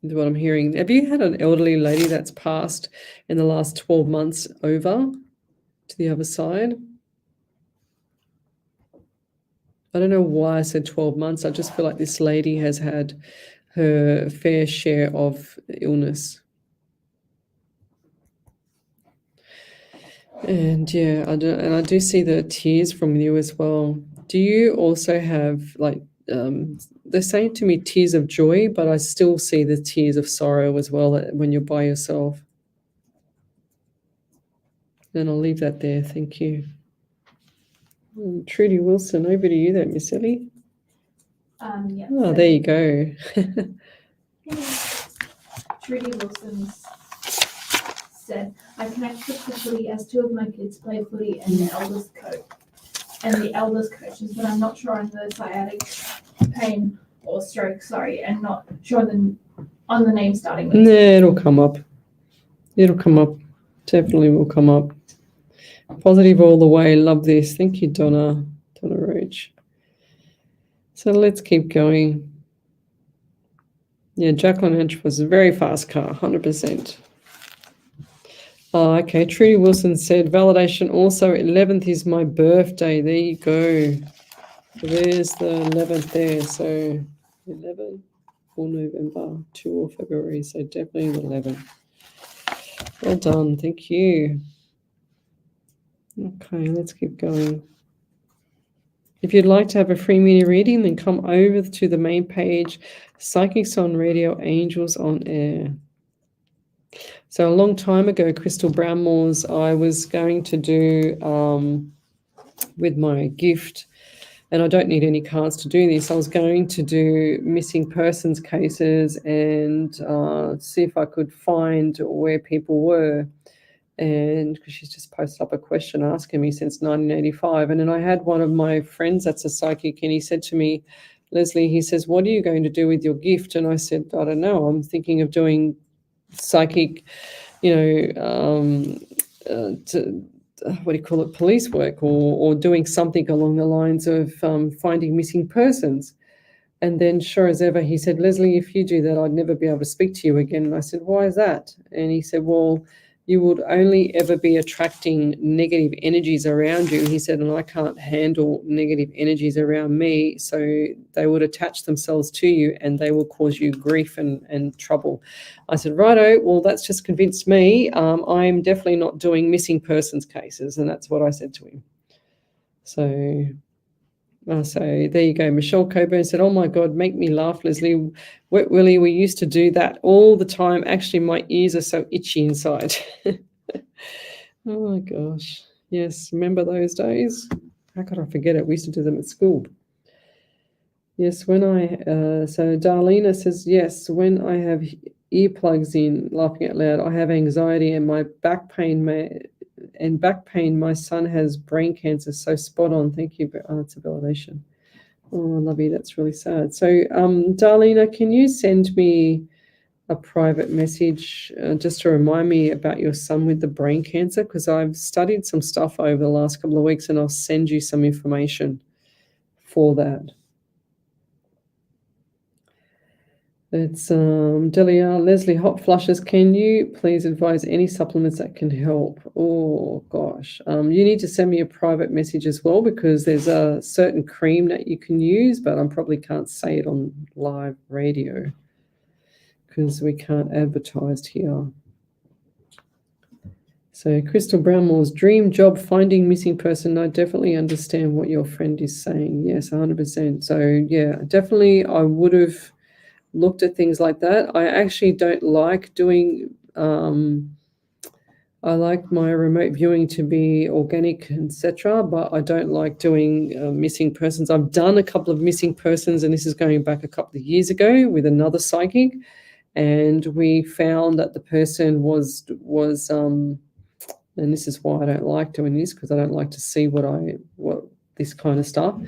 is what I'm hearing. Have you had an elderly lady that's passed in the last 12 months over to the other side? I don't know why I said 12 months. I just feel like this lady has had her fair share of illness. And yeah, I do see the tears from you as well. Do you also have they're saying to me tears of joy, but I still see the tears of sorrow as well when you're by yourself. And I'll leave that there. Thank you. Trudy Wilson, over to you then, Miss Ellie. Yeah. Oh, so there you go. Trudy Wilson said, I connect with the footy as 2 of my kids play footy and the eldest coaches, but I'm not sure on the sciatic pain or stroke, and not sure on the name starting with. Nah, it'll come up. It'll come up. Definitely will come up. Positive all the way. Love this. Thank you, Donna Roach. So let's keep going. Yeah, Jacqueline Hench was a very fast car, 100%. Oh, okay. Trudy Wilson said, validation also, 11th is my birthday. There you go. So there's the 11th there. So 11 or November, 2 or February. So definitely the 11th. Well done. Thank you. Okay, let's keep going. If you'd like to have a free mini reading, then come over to the main page, Psychics on Radio, Angels on Air. So a long time ago, Crystal Brownmore's, I was going to do with my gift, and I don't need any cards to do this. I was going to do missing persons cases and see if I could find where people were. And because she's just posted up a question asking me since 1985. And then I had one of my friends that's a psychic, and he said to me, Lesley, he says, what are you going to do with your gift? And I said, I don't know. I'm thinking of doing psychic, what do you call it, police work or doing something along the lines of finding missing persons. And then sure as ever, he said, Lesley, if you do that, I'd never be able to speak to you again. And I said, why is that? And he said, well, you would only ever be attracting negative energies around you. He said, and I can't handle negative energies around me. So they would attach themselves to you and they will cause you grief and trouble. I said, righto, well, that's just convinced me. I'm definitely not doing missing persons cases. And that's what I said to him. So there you go. Michelle Coburn said, oh my God, make me laugh, Lesley. Wet Willie, we used to do that all the time. Actually, my ears are so itchy inside. Oh my gosh. Yes, remember those days? How could I forget it? We used to do them at school. Yes, so Darlena says, yes, when I have earplugs in, laughing out loud, I have anxiety and my back pain my son has brain cancer. So spot on. Thank you. It's a validation. Oh, lovey, that's really sad. So Darlena, can you send me a private message just to remind me about your son with the brain cancer? Because I've studied some stuff over the last couple of weeks and I'll send you some information for that. It's Delia, Lesley, hot flushes. Can you please advise any supplements that can help? Oh gosh, you need to send me a private message as well because there's a certain cream that you can use, but I probably can't say it on live radio because we can't advertise here. So Crystal Brownmore's dream job finding missing person. I definitely understand what your friend is saying. Yes, 100%. So yeah, definitely I would have looked at things like that. I actually don't like doing, I like my remote viewing to be organic, etc., but I don't like doing missing persons. I've done a couple of missing persons, and this is going back a couple of years ago with another psychic, and we found that the person was and this is why I don't like doing this, because I don't like to see what this kind of stuff.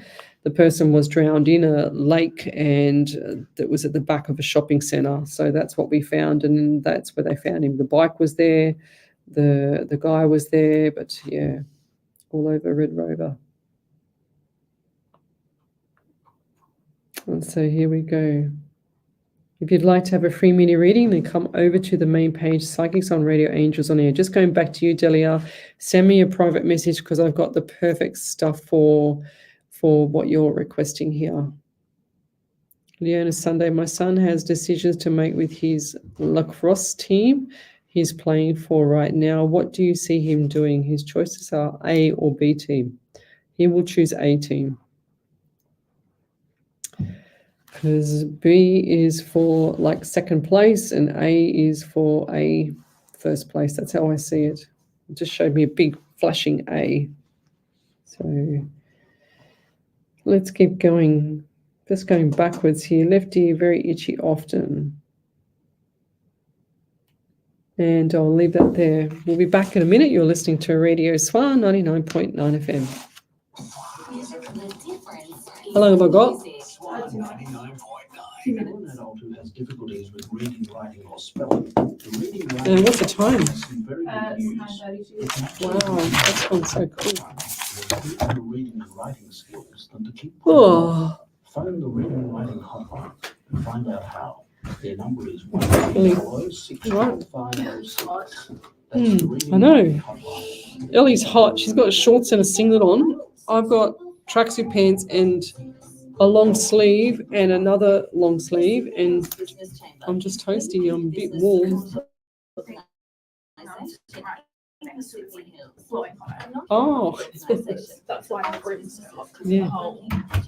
The person was drowned in a lake and that was at the back of a shopping centre. So that's what we found, and that's where they found him. The bike was there, the guy was there, but yeah, all over Red Rover. And so here we go. If you'd like to have a free mini reading, then come over to the main page, Psychics on Radio, Angels on Air. Just going back to you, Delia, send me a private message because I've got the perfect stuff for what you're requesting here. Leona Sunday, my son has decisions to make with his lacrosse team he's playing for right now. What do you see him doing? His choices are A or B team. He will choose A team. Because B is for like second place and A is for a first place. That's how I see it. It just showed me a big flashing A. So let's keep going. Just going backwards here. Left ear, very itchy often. And I'll leave that there. We'll be back in a minute. You're listening to Radio SWR 99.9 FM. Hello, my God. An adult who has difficulties with reading, writing, or spelling. And what's the time? Very good news. 9:32. Wow, that's gone so cool. Your reading and writing skills than to keep. Oh, Phone the reading and writing hotline and find out how. Their number is 1-65506. I know. Ellie's hot. She's got shorts and a singlet on. I've got tracksuit pants and a long sleeve and another long sleeve, and I'm just toasty. I'm a bit warm. Oh, That's why I'm bringing stuff. yeah.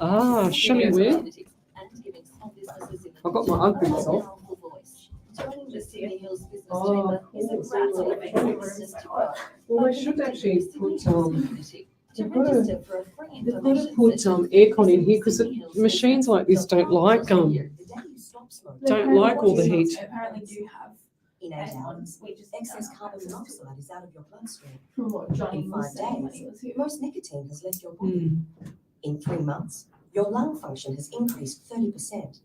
Ah, show me where. I've got my uncle's off. Oh, well, they should actually put they've got to put aircon in here because machines like this don't like all the heat. Apparently do have in 8 hours. We just Excess carbon monoxide is out of your bloodstream. from what Johnny In was 5 saying when days, he was here. most nicotine has left your body. In 3 months, your lung function has increased 30%.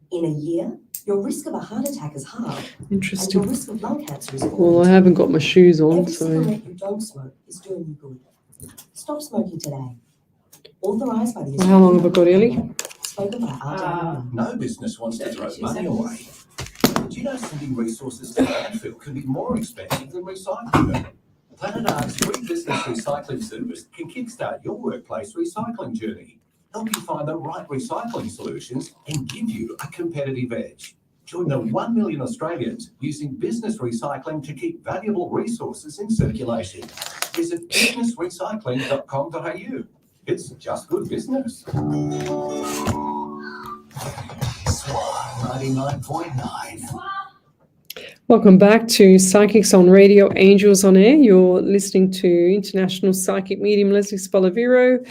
In a year, your risk of a heart attack is halved, and Interesting. your risk of lung cancer is Well, I 40. haven't got my shoes on, Every so cigarette you don't smoke is doing you good. Stop smoking today. Authorised by the how long have I got, Ellie? Spoken by RJ. No business wants to throw money away. Do you know sending resources to landfill can be more expensive than recycling them? Planet Art's free business recycling service can kickstart your workplace recycling journey, help you find the right recycling solutions, and give you a competitive edge. Join the 1 million Australians using business recycling to keep valuable resources in circulation. Visit businessrecycling.com.au. It's just good business. SWR 99.9. welcome back to Psychics on Radio, Angels on Air. You're listening to International Psychic Medium Lesley Spaliviero,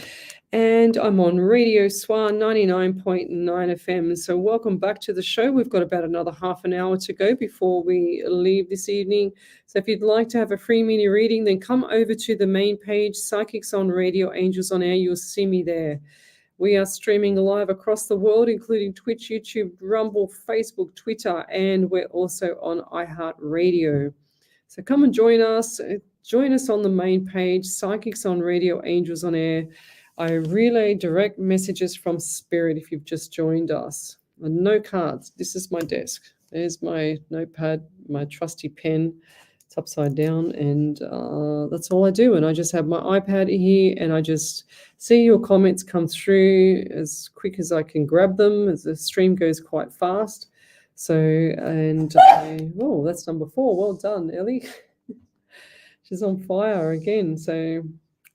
and I'm on Radio SWR 99.9 FM. So welcome back to the show. We've got about another half an hour to go before we leave this evening. So if you'd like to have a free mini reading, then come over to the main page, Psychics on Radio, Angels on Air. You'll see me there. We are streaming live across the world, including Twitch, YouTube, Rumble, Facebook, Twitter, and we're also on iHeartRadio. So come and join us. Join us on the main page, Psychics on Radio, Angels on Air. I relay direct messages from Spirit if you've just joined us. And no cards. This is my desk. There's my notepad, my trusty pen. It's upside down, and that's all I do. And I just have my iPad here, and I just see your comments come through as quick as I can grab them, as the stream goes quite fast. So, and oh, that's number 4. Well done, Ellie. She's on fire again. So,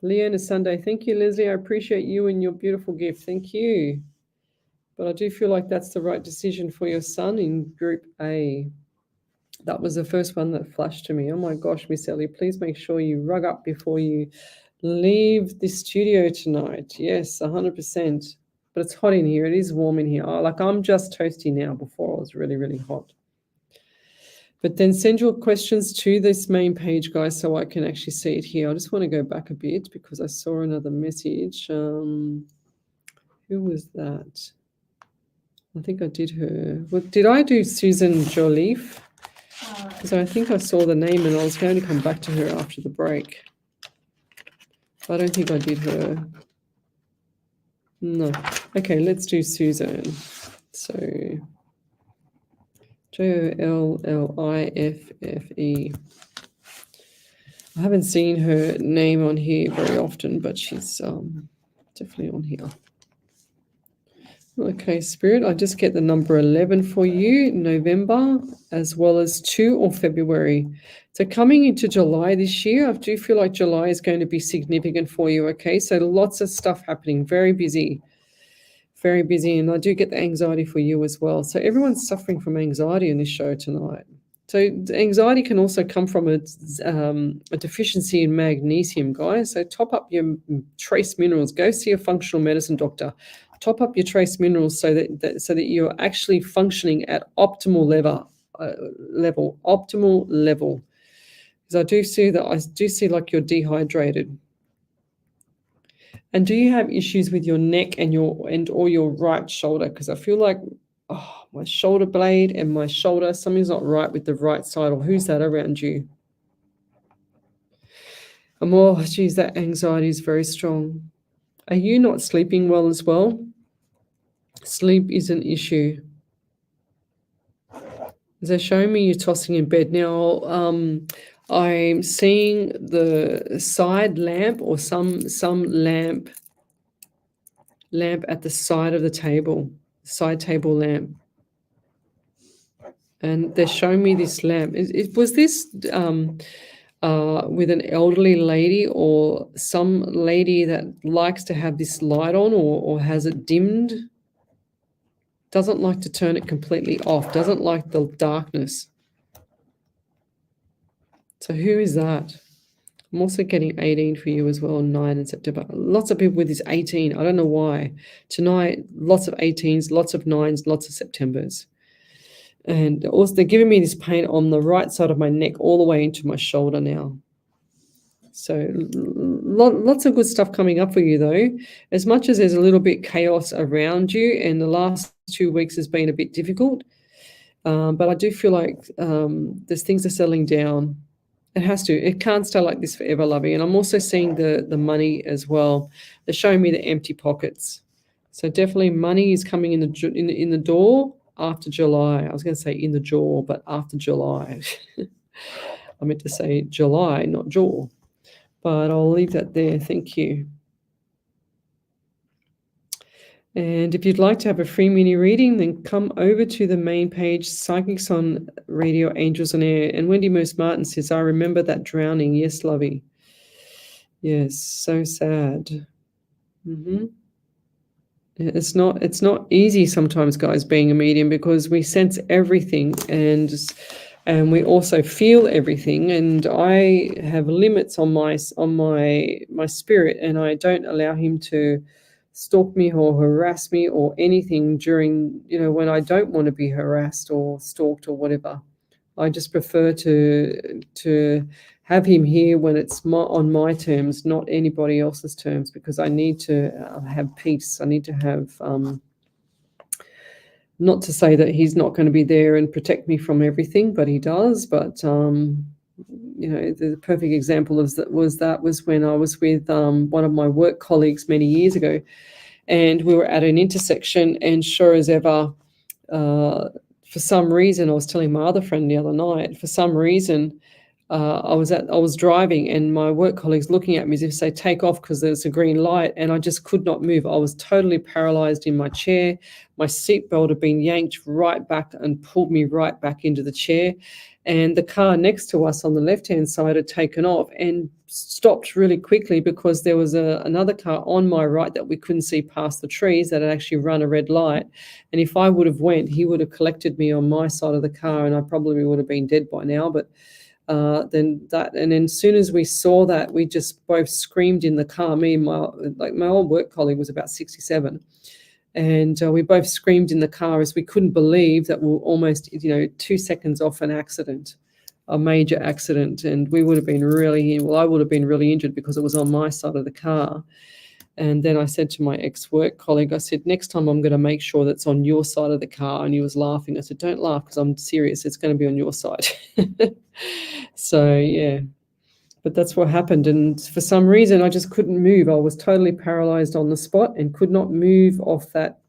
Leona Sunday, thank you, Leslie. I appreciate you and your beautiful gift. Thank you. But I do feel like that's the right decision for your son in Group A. That was the first one that flashed to me. Oh my gosh, Miss Ellie, please make sure you rug up before you leave the studio tonight. Yes, 100%. But it's hot in here. It is warm in here. Like I'm just toasty now. Before it was really, really hot. But then send your questions to this main page, guys, so I can actually see it here. I just want to go back a bit because I saw another message. Who was that? I think I did her. Well, did I do Susan Joliffe? Because I think I saw the name and I was going to come back to her after the break. I don't think I did her. No. Okay, let's do Suzanne. So Jolliffe. I haven't seen her name on here very often, but she's definitely on here. Okay, Spirit, I just get the number 11 for you, November, as well as 2 or February. So coming into July this year, I do feel like July is going to be significant for you, okay? So lots of stuff happening, very busy, and I do get the anxiety for you as well. So everyone's suffering from anxiety in this show tonight. So anxiety can also come from a deficiency in magnesium, guys. So top up your trace minerals. Go see a functional medicine doctor. Top up your trace minerals so that you're actually functioning at optimal level. Because I do see like you're dehydrated. And do you have issues with your neck or your right shoulder? Because I feel like my shoulder blade and my shoulder, something's not right with the right side. Or who's that around you? Geez, that anxiety is very strong. Are you not sleeping well as well? Sleep is an issue. They're showing me you're tossing in bed. Now, I'm seeing the side lamp or some lamp at the side of the table, side table lamp. And they're showing me this lamp. Was this with an elderly lady or some lady that likes to have this light on or has it dimmed? Doesn't like to turn it completely off, doesn't like the darkness. So who is that? I'm also getting 18 for you as well, 9 in September. Lots of people with this 18. I don't know why. Tonight, lots of 18s, lots of 9s, lots of Septembers. And also they're giving me this pain on the right side of my neck all the way into my shoulder now. So lots of good stuff coming up for you, though. As much as there's a little bit chaos around you, and the last 2 weeks has been a bit difficult, but I do feel like there's things are settling down. It has to. It can't stay like this forever, lovey. And I'm also seeing the money as well. They're showing me the empty pockets. So definitely money is coming in the door after July. I was going to say in the jaw, but after July. I meant to say July, not jaw. But I'll leave that there. Thank you. And if you'd like to have a free mini reading, then come over to the main page, Psychics on Radio, Angels on Air. And Wendy Moose Martin says, I remember that drowning. Yes, lovey. Yes, so sad. It's not easy sometimes, guys, being a medium, because we sense everything and we also feel everything. And I have limits on my spirit, and I don't allow him to stalk me or harass me or anything during, when I don't want to be harassed or stalked or whatever. I just prefer to have him here when it's on my terms, not anybody else's terms, because I need to have peace. I need to have, not to say that he's not going to be there and protect me from everything, but he does. But the perfect example was when I was with one of my work colleagues many years ago, and we were at an intersection, and sure as ever, for some reason, I was telling my other friend the other night, for some reason, I was driving, and my work colleagues looking at me as if to say, take off, because there's a green light, and I just could not move. I was totally paralyzed in my chair. My seatbelt had been yanked right back and pulled me right back into the chair. And the car next to us on the left-hand side had taken off and stopped really quickly, because there was another car on my right that we couldn't see past the trees that had actually run a red light. And if I would have went, he would have collected me on my side of the car, and I probably would have been dead by now. But then as soon as we saw that, we just both screamed in the car. Me and my old work colleague was about 67. And we both screamed in the car, as we couldn't believe that we were almost, 2 seconds off an accident, a major accident. And we would have been I would have been really injured, because it was on my side of the car. And then I said to my ex-work colleague, I said, next time I'm going to make sure that's on your side of the car. And he was laughing. I said, don't laugh, because I'm serious. It's going to be on your side. So, yeah. But that's what happened. And for some reason, I just couldn't move. I was totally paralyzed on the spot and could not move off that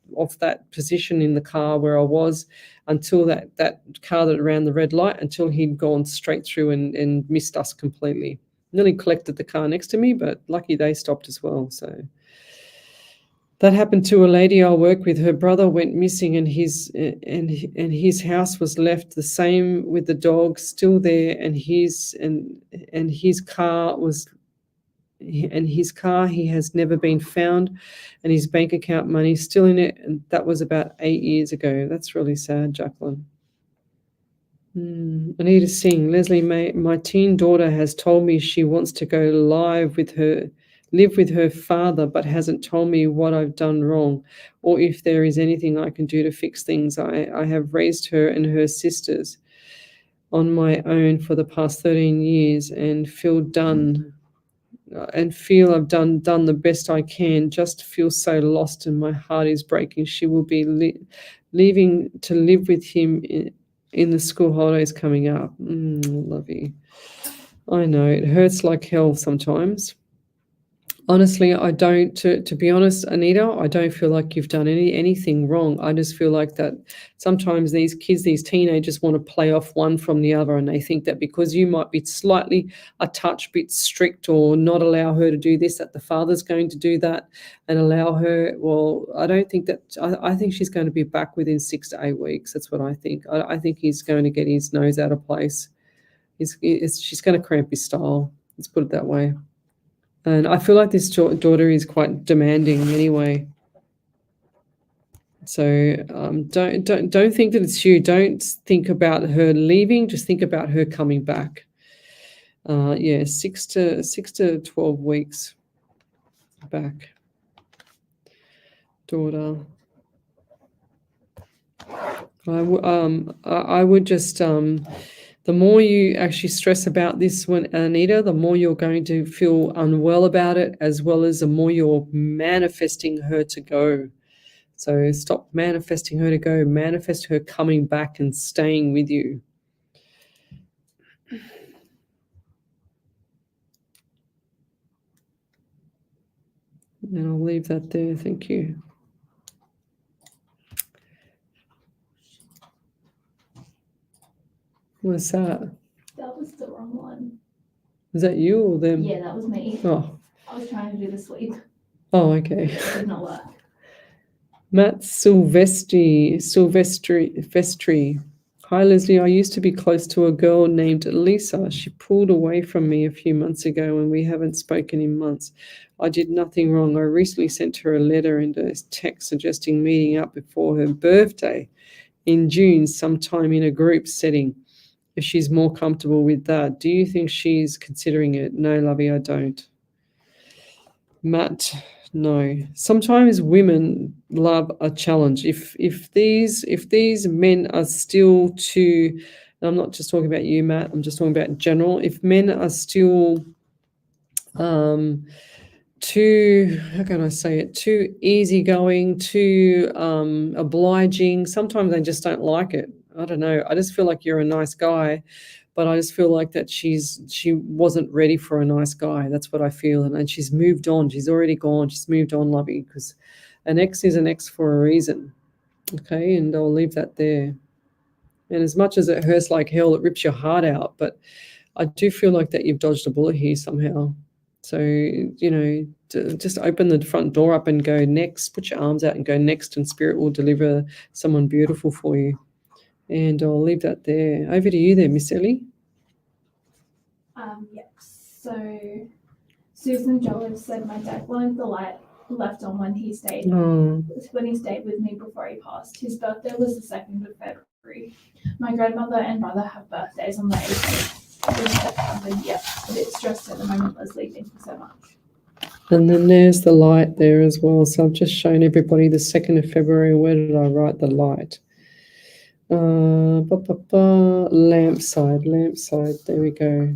position in the car where I was until that car that ran the red light, until he'd gone straight through and missed us completely. Nearly collected the car next to me, but lucky they stopped as well. So that happened to a lady I work with. Her brother went missing, and his house was left the same, with the dog still there, and his car he has never been found, and his bank account money still in it, and that was about 8 years ago. That's really sad, Jacqueline. I need to sing. Lesley, my teen daughter has told me she wants to go live with her. Live with her father, but hasn't told me what I've done wrong, or if there is anything I can do to fix things. I have raised her and her sisters on my own for the past 13 years and feel I've done the best I can. Just feel so lost, and my heart is breaking. She will be leaving to live with him in the school holidays coming up. Love you. I know it hurts like hell sometimes. Honestly, I don't, to be honest, Anita, I don't feel like you've done anything wrong. I just feel like that sometimes these kids, these teenagers, want to play off one from the other, and they think that because you might be slightly a touch bit strict or not allow her to do this, that the father's going to do that and allow her. Well, I don't think that. I think she's going to be back within 6 to 8 weeks. That's what I think. I think he's going to get his nose out of place. She's going to cramp his style. Let's put it that way. And I feel like this daughter is quite demanding anyway. So don't think that it's you. Don't think about her leaving. Just think about her coming back. 6 to 12 weeks back. Daughter. I would just The more you actually stress about this one, Anita, the more you're going to feel unwell about it, as well as the more you're manifesting her to go. So stop manifesting her to go, manifest her coming back and staying with you. And I'll leave that there. Thank you. What's that? That was the wrong one. Is that you or them? Yeah, that was me. Oh. I was trying to do the sleep. Oh, okay. It did not work. Matt Silvestri. Hi, Leslie. I used to be close to a girl named Lisa. She pulled away from me a few months ago and we haven't spoken in months. I did nothing wrong. I recently sent her a letter and a text suggesting meeting up before her birthday in June, sometime in a group setting, if she's more comfortable with that. Do you think she's considering it? No, lovey, I don't. Matt, no. Sometimes women love a challenge. If these men are still too, and I'm not just talking about you, Matt, I'm just talking about general, if men are still too, how can I say it, too easygoing, too obliging, sometimes they just don't like it. I don't know. I just feel like you're a nice guy, but I just feel like that she wasn't ready for a nice guy. That's what I feel. And she's moved on. She's already gone. She's moved on, lovey, because an ex is an ex for a reason. Okay, and I'll leave that there. And as much as it hurts like hell, it rips your heart out, but I do feel like that you've dodged a bullet here somehow. So, just open the front door up and go next. Put your arms out and go next, and Spirit will deliver someone beautiful for you. And I'll leave that there. Over to you there, Miss Ellie. Yep. So Susan Jolliffe said my dad wanted the light left on when he stayed with me before he passed. His birthday was the 2nd of February. My grandmother and brother have birthdays on the 18th of September. Yep. A bit stressed at the moment, Leslie. Thank you so much. And then there's the light there as well. So I've just shown everybody the 2nd of February. Where did I write the light? Lamp side. There we go.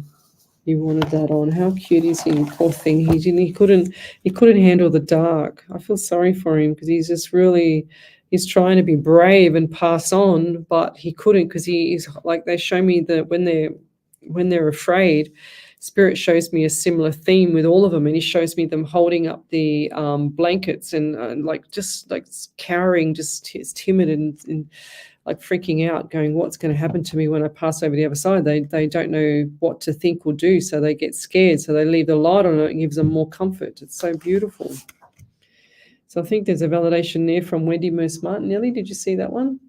He wanted that on. How cute is he? Poor thing. He couldn't handle the dark. I feel sorry for him because he's just really, he's trying to be brave and pass on, but he couldn't because he's like, they show me that when they're afraid, Spirit shows me a similar theme with all of them, and he shows me them holding up the blankets and just cowering, just timid and like freaking out, going, what's going to happen to me when I pass over the other side? They don't know what to think or do, so they get scared. So they leave the light on it and gives them more comfort. It's so beautiful. So I think there's a validation there from Wendy Moose Martin. Nellie, did you see that one?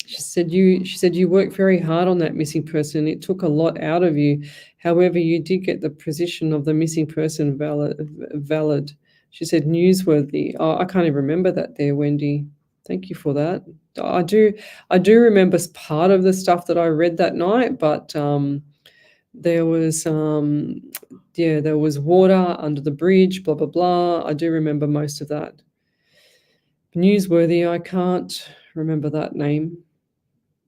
She said you worked very hard on that missing person. It took a lot out of you. However, you did get the position of the missing person valid. She said newsworthy. Oh, I can't even remember that there, Wendy. Thank you for that. I do remember part of the stuff that I read that night, but there was there was water under the bridge, blah blah blah. I do remember most of that. Newsworthy, I can't remember that name,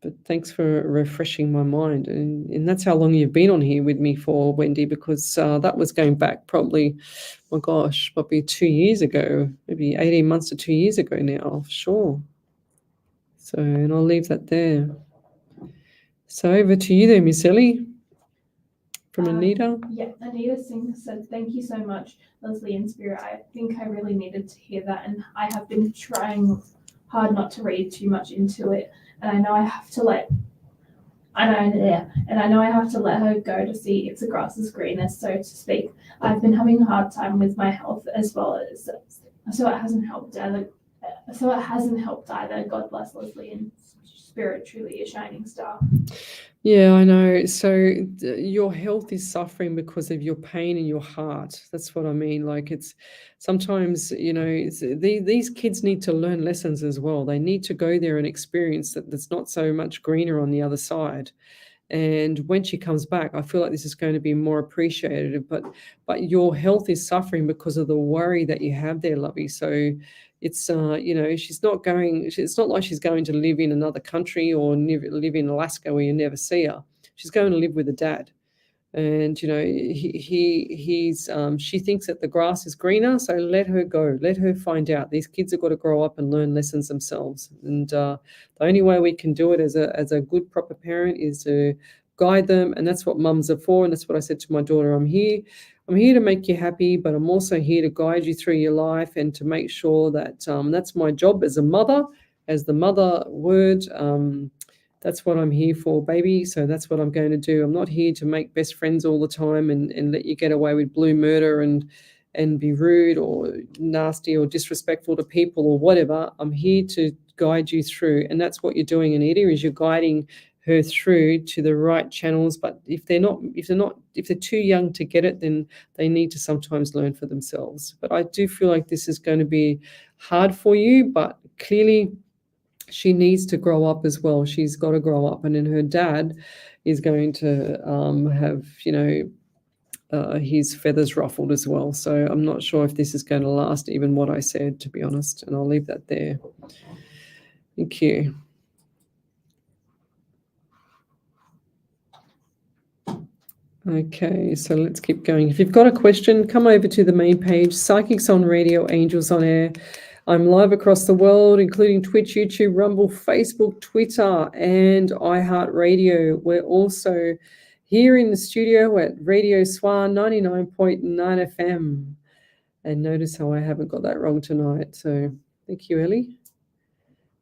but thanks for refreshing my mind. And that's how long you've been on here with me for, Wendy, because that was going back probably, my gosh, probably 2 years ago, maybe 18 months to 2 years ago now, for sure. So, and I'll leave that there. So over to you there, Miss Ellie, from Anita. Yeah, Anita Singh said, thank you so much, Leslie and Spirit. I think I really needed to hear that, and I have been trying hard not to read too much into it. And I know I have to let her go to see if the grass is greener, so to speak. I've been having a hard time with my health as well as, so it hasn't helped either. God bless Leslie, and Spirit truly a shining star. Yeah, I know. So your health is suffering because of your pain in your heart. That's what I mean. Like, it's sometimes, these kids need to learn lessons as well. They need to go there and experience that there's not so much greener on the other side. And when she comes back, I feel like this is going to be more appreciated. But your health is suffering because of the worry that you have there, lovey. So, it's she's not going. It's not like she's going to live in another country or live in Alaska where you never see her. She's going to live with a dad. And she thinks that the grass is greener, so let her go, let her find out. These kids have got to grow up and learn lessons themselves, and the only way we can do it as a good proper parent is to guide them, and that's what mums are for. And that's what I said to my daughter. I'm here to make you happy, but I'm also here to guide you through your life and to make sure that that's my job as a mother, as the mother word. That's what I'm here for, baby. So that's what I'm going to do. I'm not here to make best friends all the time and let you get away with blue murder and be rude or nasty or disrespectful to people or whatever. I'm here to guide you through. And that's what you're doing, Anita, is you're guiding her through to the right channels. But if they're too young to get it, then they need to sometimes learn for themselves. But I do feel like this is going to be hard for you, but clearly she needs to grow up as well. She's got to grow up, and then her dad is going to have, his feathers ruffled as well. So I'm not sure if this is going to last, even what I said, to be honest, and I'll leave that there. Thank you. Okay, so let's keep going. If you've got a question, come over to the main page, Psychics on Radio, Angels on Air. I'm live across the world, including Twitch, YouTube, Rumble, Facebook, Twitter, and iHeartRadio. We're also here in the studio at Radio SWR 99.9 FM. And notice how I haven't got that wrong tonight. So thank you, Ellie.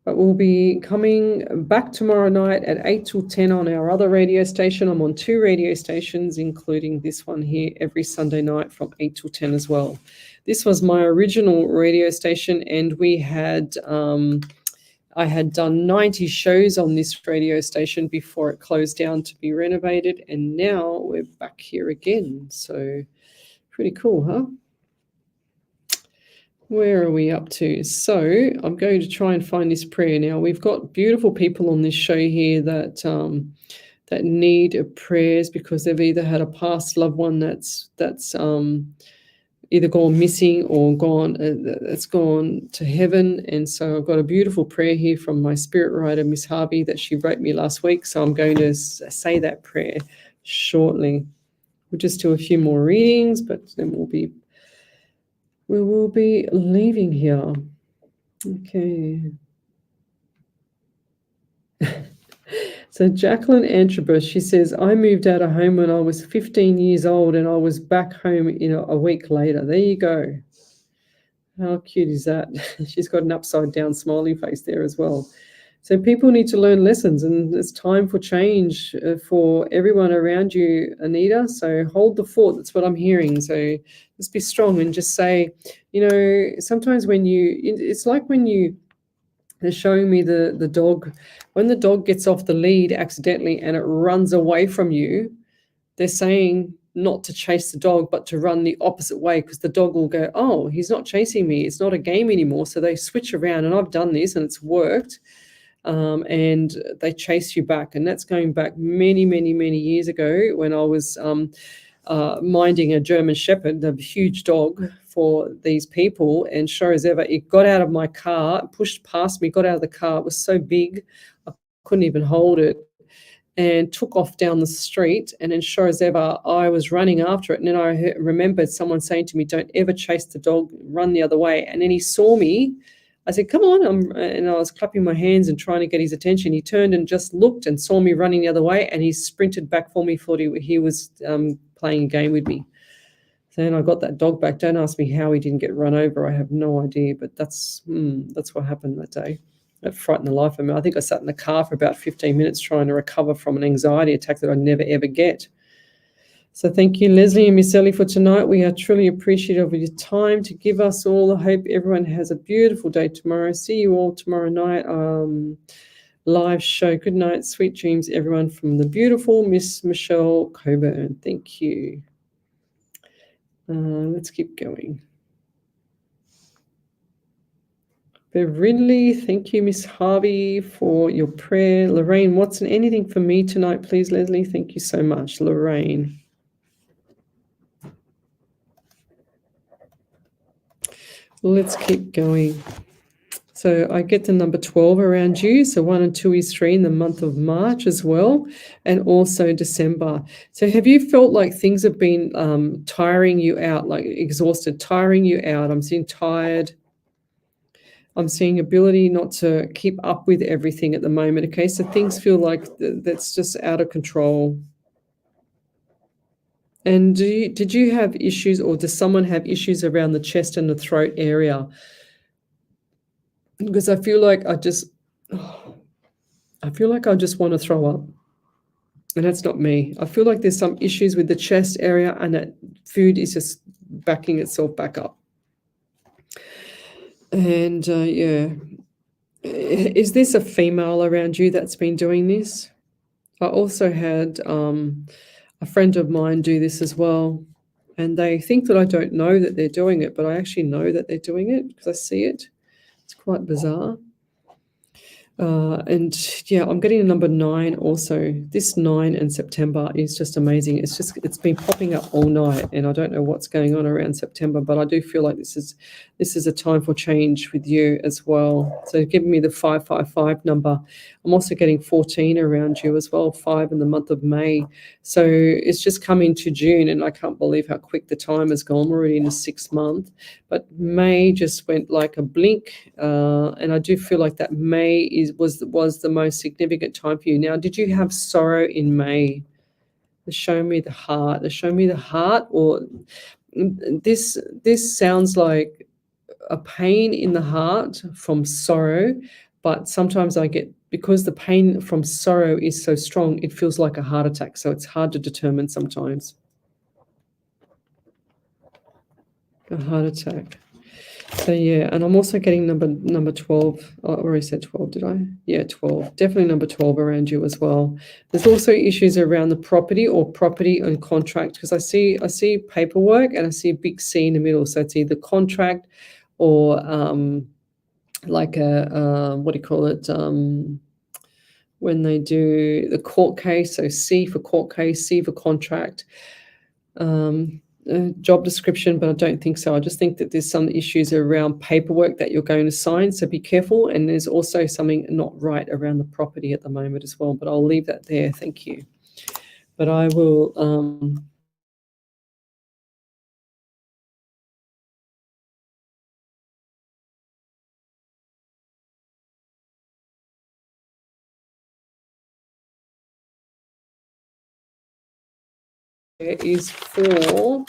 But we'll be coming back tomorrow night at 8 till 10 on our other radio station. I'm on 2 radio stations, including this one here, every Sunday night from 8 till 10 as well. This was my original radio station, and we had I had done 90 shows on this radio station before it closed down to be renovated, and now we're back here again. So pretty cool, huh? Where are we up to? So I'm going to try and find this prayer now. We've got beautiful people on this show here that that need prayers because they've either had a past loved one that's either gone missing or that's gone to heaven. And so I've got a beautiful prayer here from my spirit writer, Miss Harvey, that she wrote me last week. So I'm going to say that prayer shortly. We'll just do a few more readings, but then we will be leaving here. Okay. So Jacqueline Antrobus, she says, I moved out of home when I was 15 years old and I was back home a week later. There you go. How cute is that? She's got an upside down smiley face there as well. So people need to learn lessons, and it's time for change for everyone around you, Anita. So hold the fort. That's what I'm hearing. So just be strong and just say, sometimes it's like when they're showing me the dog, when the dog gets off the lead accidentally and it runs away from you, they're saying not to chase the dog, but to run the opposite way, because the dog will go, oh, he's not chasing me. It's not a game anymore. So they switch around, and I've done this and it's worked. And they chase you back. And that's going back many, many, many years ago when I was minding a German Shepherd, a huge dog for these people. And sure as ever, it got out of my car, pushed past me, got out of the car. It was so big, I couldn't even hold it, and took off down the street. And then sure as ever, I was running after it. And then I remembered someone saying to me, don't ever chase the dog, run the other way. And then he saw me. I said, come on, and I was clapping my hands and trying to get his attention. He turned and just looked and saw me running the other way, and he sprinted back for me, thought he was playing a game with me. So then I got that dog back. Don't ask me how he didn't get run over. I have no idea, but that's what happened that day. That frightened the life of me. I think I sat in the car for about 15 minutes trying to recover from an anxiety attack that I never, ever get. So thank you, Leslie and Miss Ellie, for tonight. We are truly appreciative of your time to give us all. I hope everyone has a beautiful day tomorrow. See you all tomorrow night. Live show. Good night. Sweet dreams, everyone, from the beautiful Miss Michelle Coburn. Thank you. Let's keep going. Bev Ridley, thank you, Miss Harvey, for your prayer. Lorraine Watson, anything for me tonight, please, Leslie? Thank you so much, let's keep going. So I get the number 12 around you. So 1 and 2 is 3 in the month of March as well, and also December. So have you felt like things have been tiring you out, like exhausted, tiring you out? I'm seeing tired. I'm seeing ability not to keep up with everything at the moment. Okay, so things feel like that's just out of control. And did you have issues, or does someone have issues around the chest and the throat area? Because I feel like I just want to throw up. And that's not me. I feel like there's some issues with the chest area, and that food is just backing itself back up. And yeah, is this a female around you that's been doing this? I also had a friend of mine do this as well. And they think that I don't know that they're doing it, but I actually know that they're doing it because I see it. It's quite bizarre. And yeah, I'm getting a number 9 also. This 9 in September is just amazing. It's been popping up all night, and I don't know what's going on around September, but I do feel like this is a time for change with you as well. So giving me the 555 number. I'm also getting 14 around you as well, 5 in the month of May. So it's just coming to June, and I can't believe how quick the time has gone. We're already in the 6th month, but May just went like a blink, and I do feel like that May was the most significant time for you. Now, did you have sorrow in May? Show me the heart. Show me the heart. Or this sounds like a pain in the heart from sorrow, but sometimes I get, because the pain from sorrow is so strong, it feels like a heart attack. So it's hard to determine sometimes. A heart attack. So yeah, and I'm also getting number 12. Oh, I already said 12, did I? Yeah, 12. Definitely number 12 around you as well. There's also issues around the property and contract, because I see paperwork and I see a big C in the middle. So it's either contract or like a what do you call it? When they do the court case, so C for court case, C for contract. Job description, but I don't think so. I just think that there's some issues around paperwork that you're going to sign, so be careful. And there's also something not right around the property at the moment as well, but I'll leave that there. Thank you. But I will is for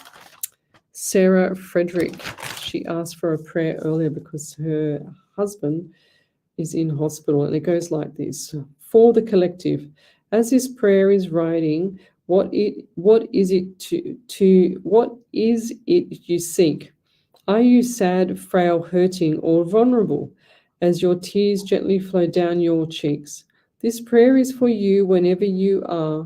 Sarah Frederick. She asked for a prayer earlier because her husband is in hospital, and it goes like this: for the collective, as this prayer is writing, what is it you seek? Are you sad, frail, hurting, or vulnerable as your tears gently flow down your cheeks? This prayer is for you wherever you are,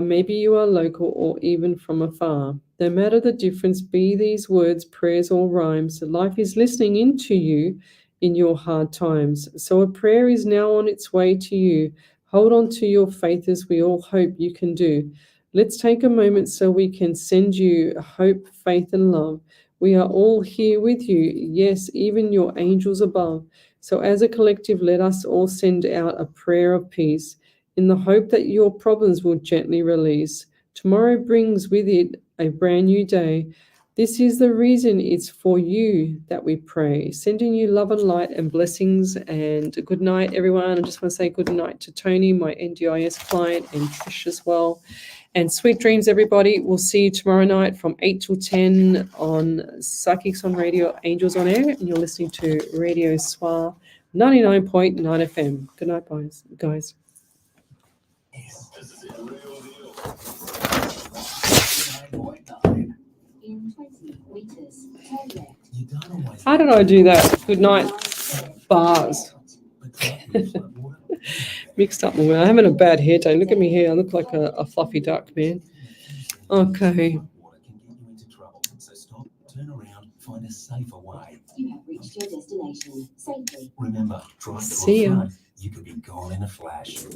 maybe you are local or even from afar. No matter the difference, be these words, prayers, or rhymes, life is listening in to you in your hard times. So a prayer is now on its way to you. Hold on to your faith, as we all hope you can do. Let's take a moment so we can send you hope, faith, and love. We are all here with you, yes, even your angels above. So as a collective, let us all send out a prayer of peace, in the hope that your problems will gently release. Tomorrow brings with it a brand new day. This is the reason it's for you that we pray. Sending you love and light and blessings, and good night, everyone. I just want to say good night to Tony, my NDIS client, and Trish as well. And sweet dreams, everybody. We'll see you tomorrow night from 8 till 10 on Psychics on Radio, Angels on Air, and you're listening to Radio SWR 99.9 FM. Good night, guys. This is a real deal. 99.9. In 20 meters, turn left. You don't always How did I do that? Good night, bars. Mixed up. I'm having a bad hair day. Look at me here. I look like a fluffy duck, man. Okay. Water can get you into trouble. So stop, turn around, find a safer way. You have reached your destination safely. Remember, drive to See a ya. flood. You could be gone in a flash.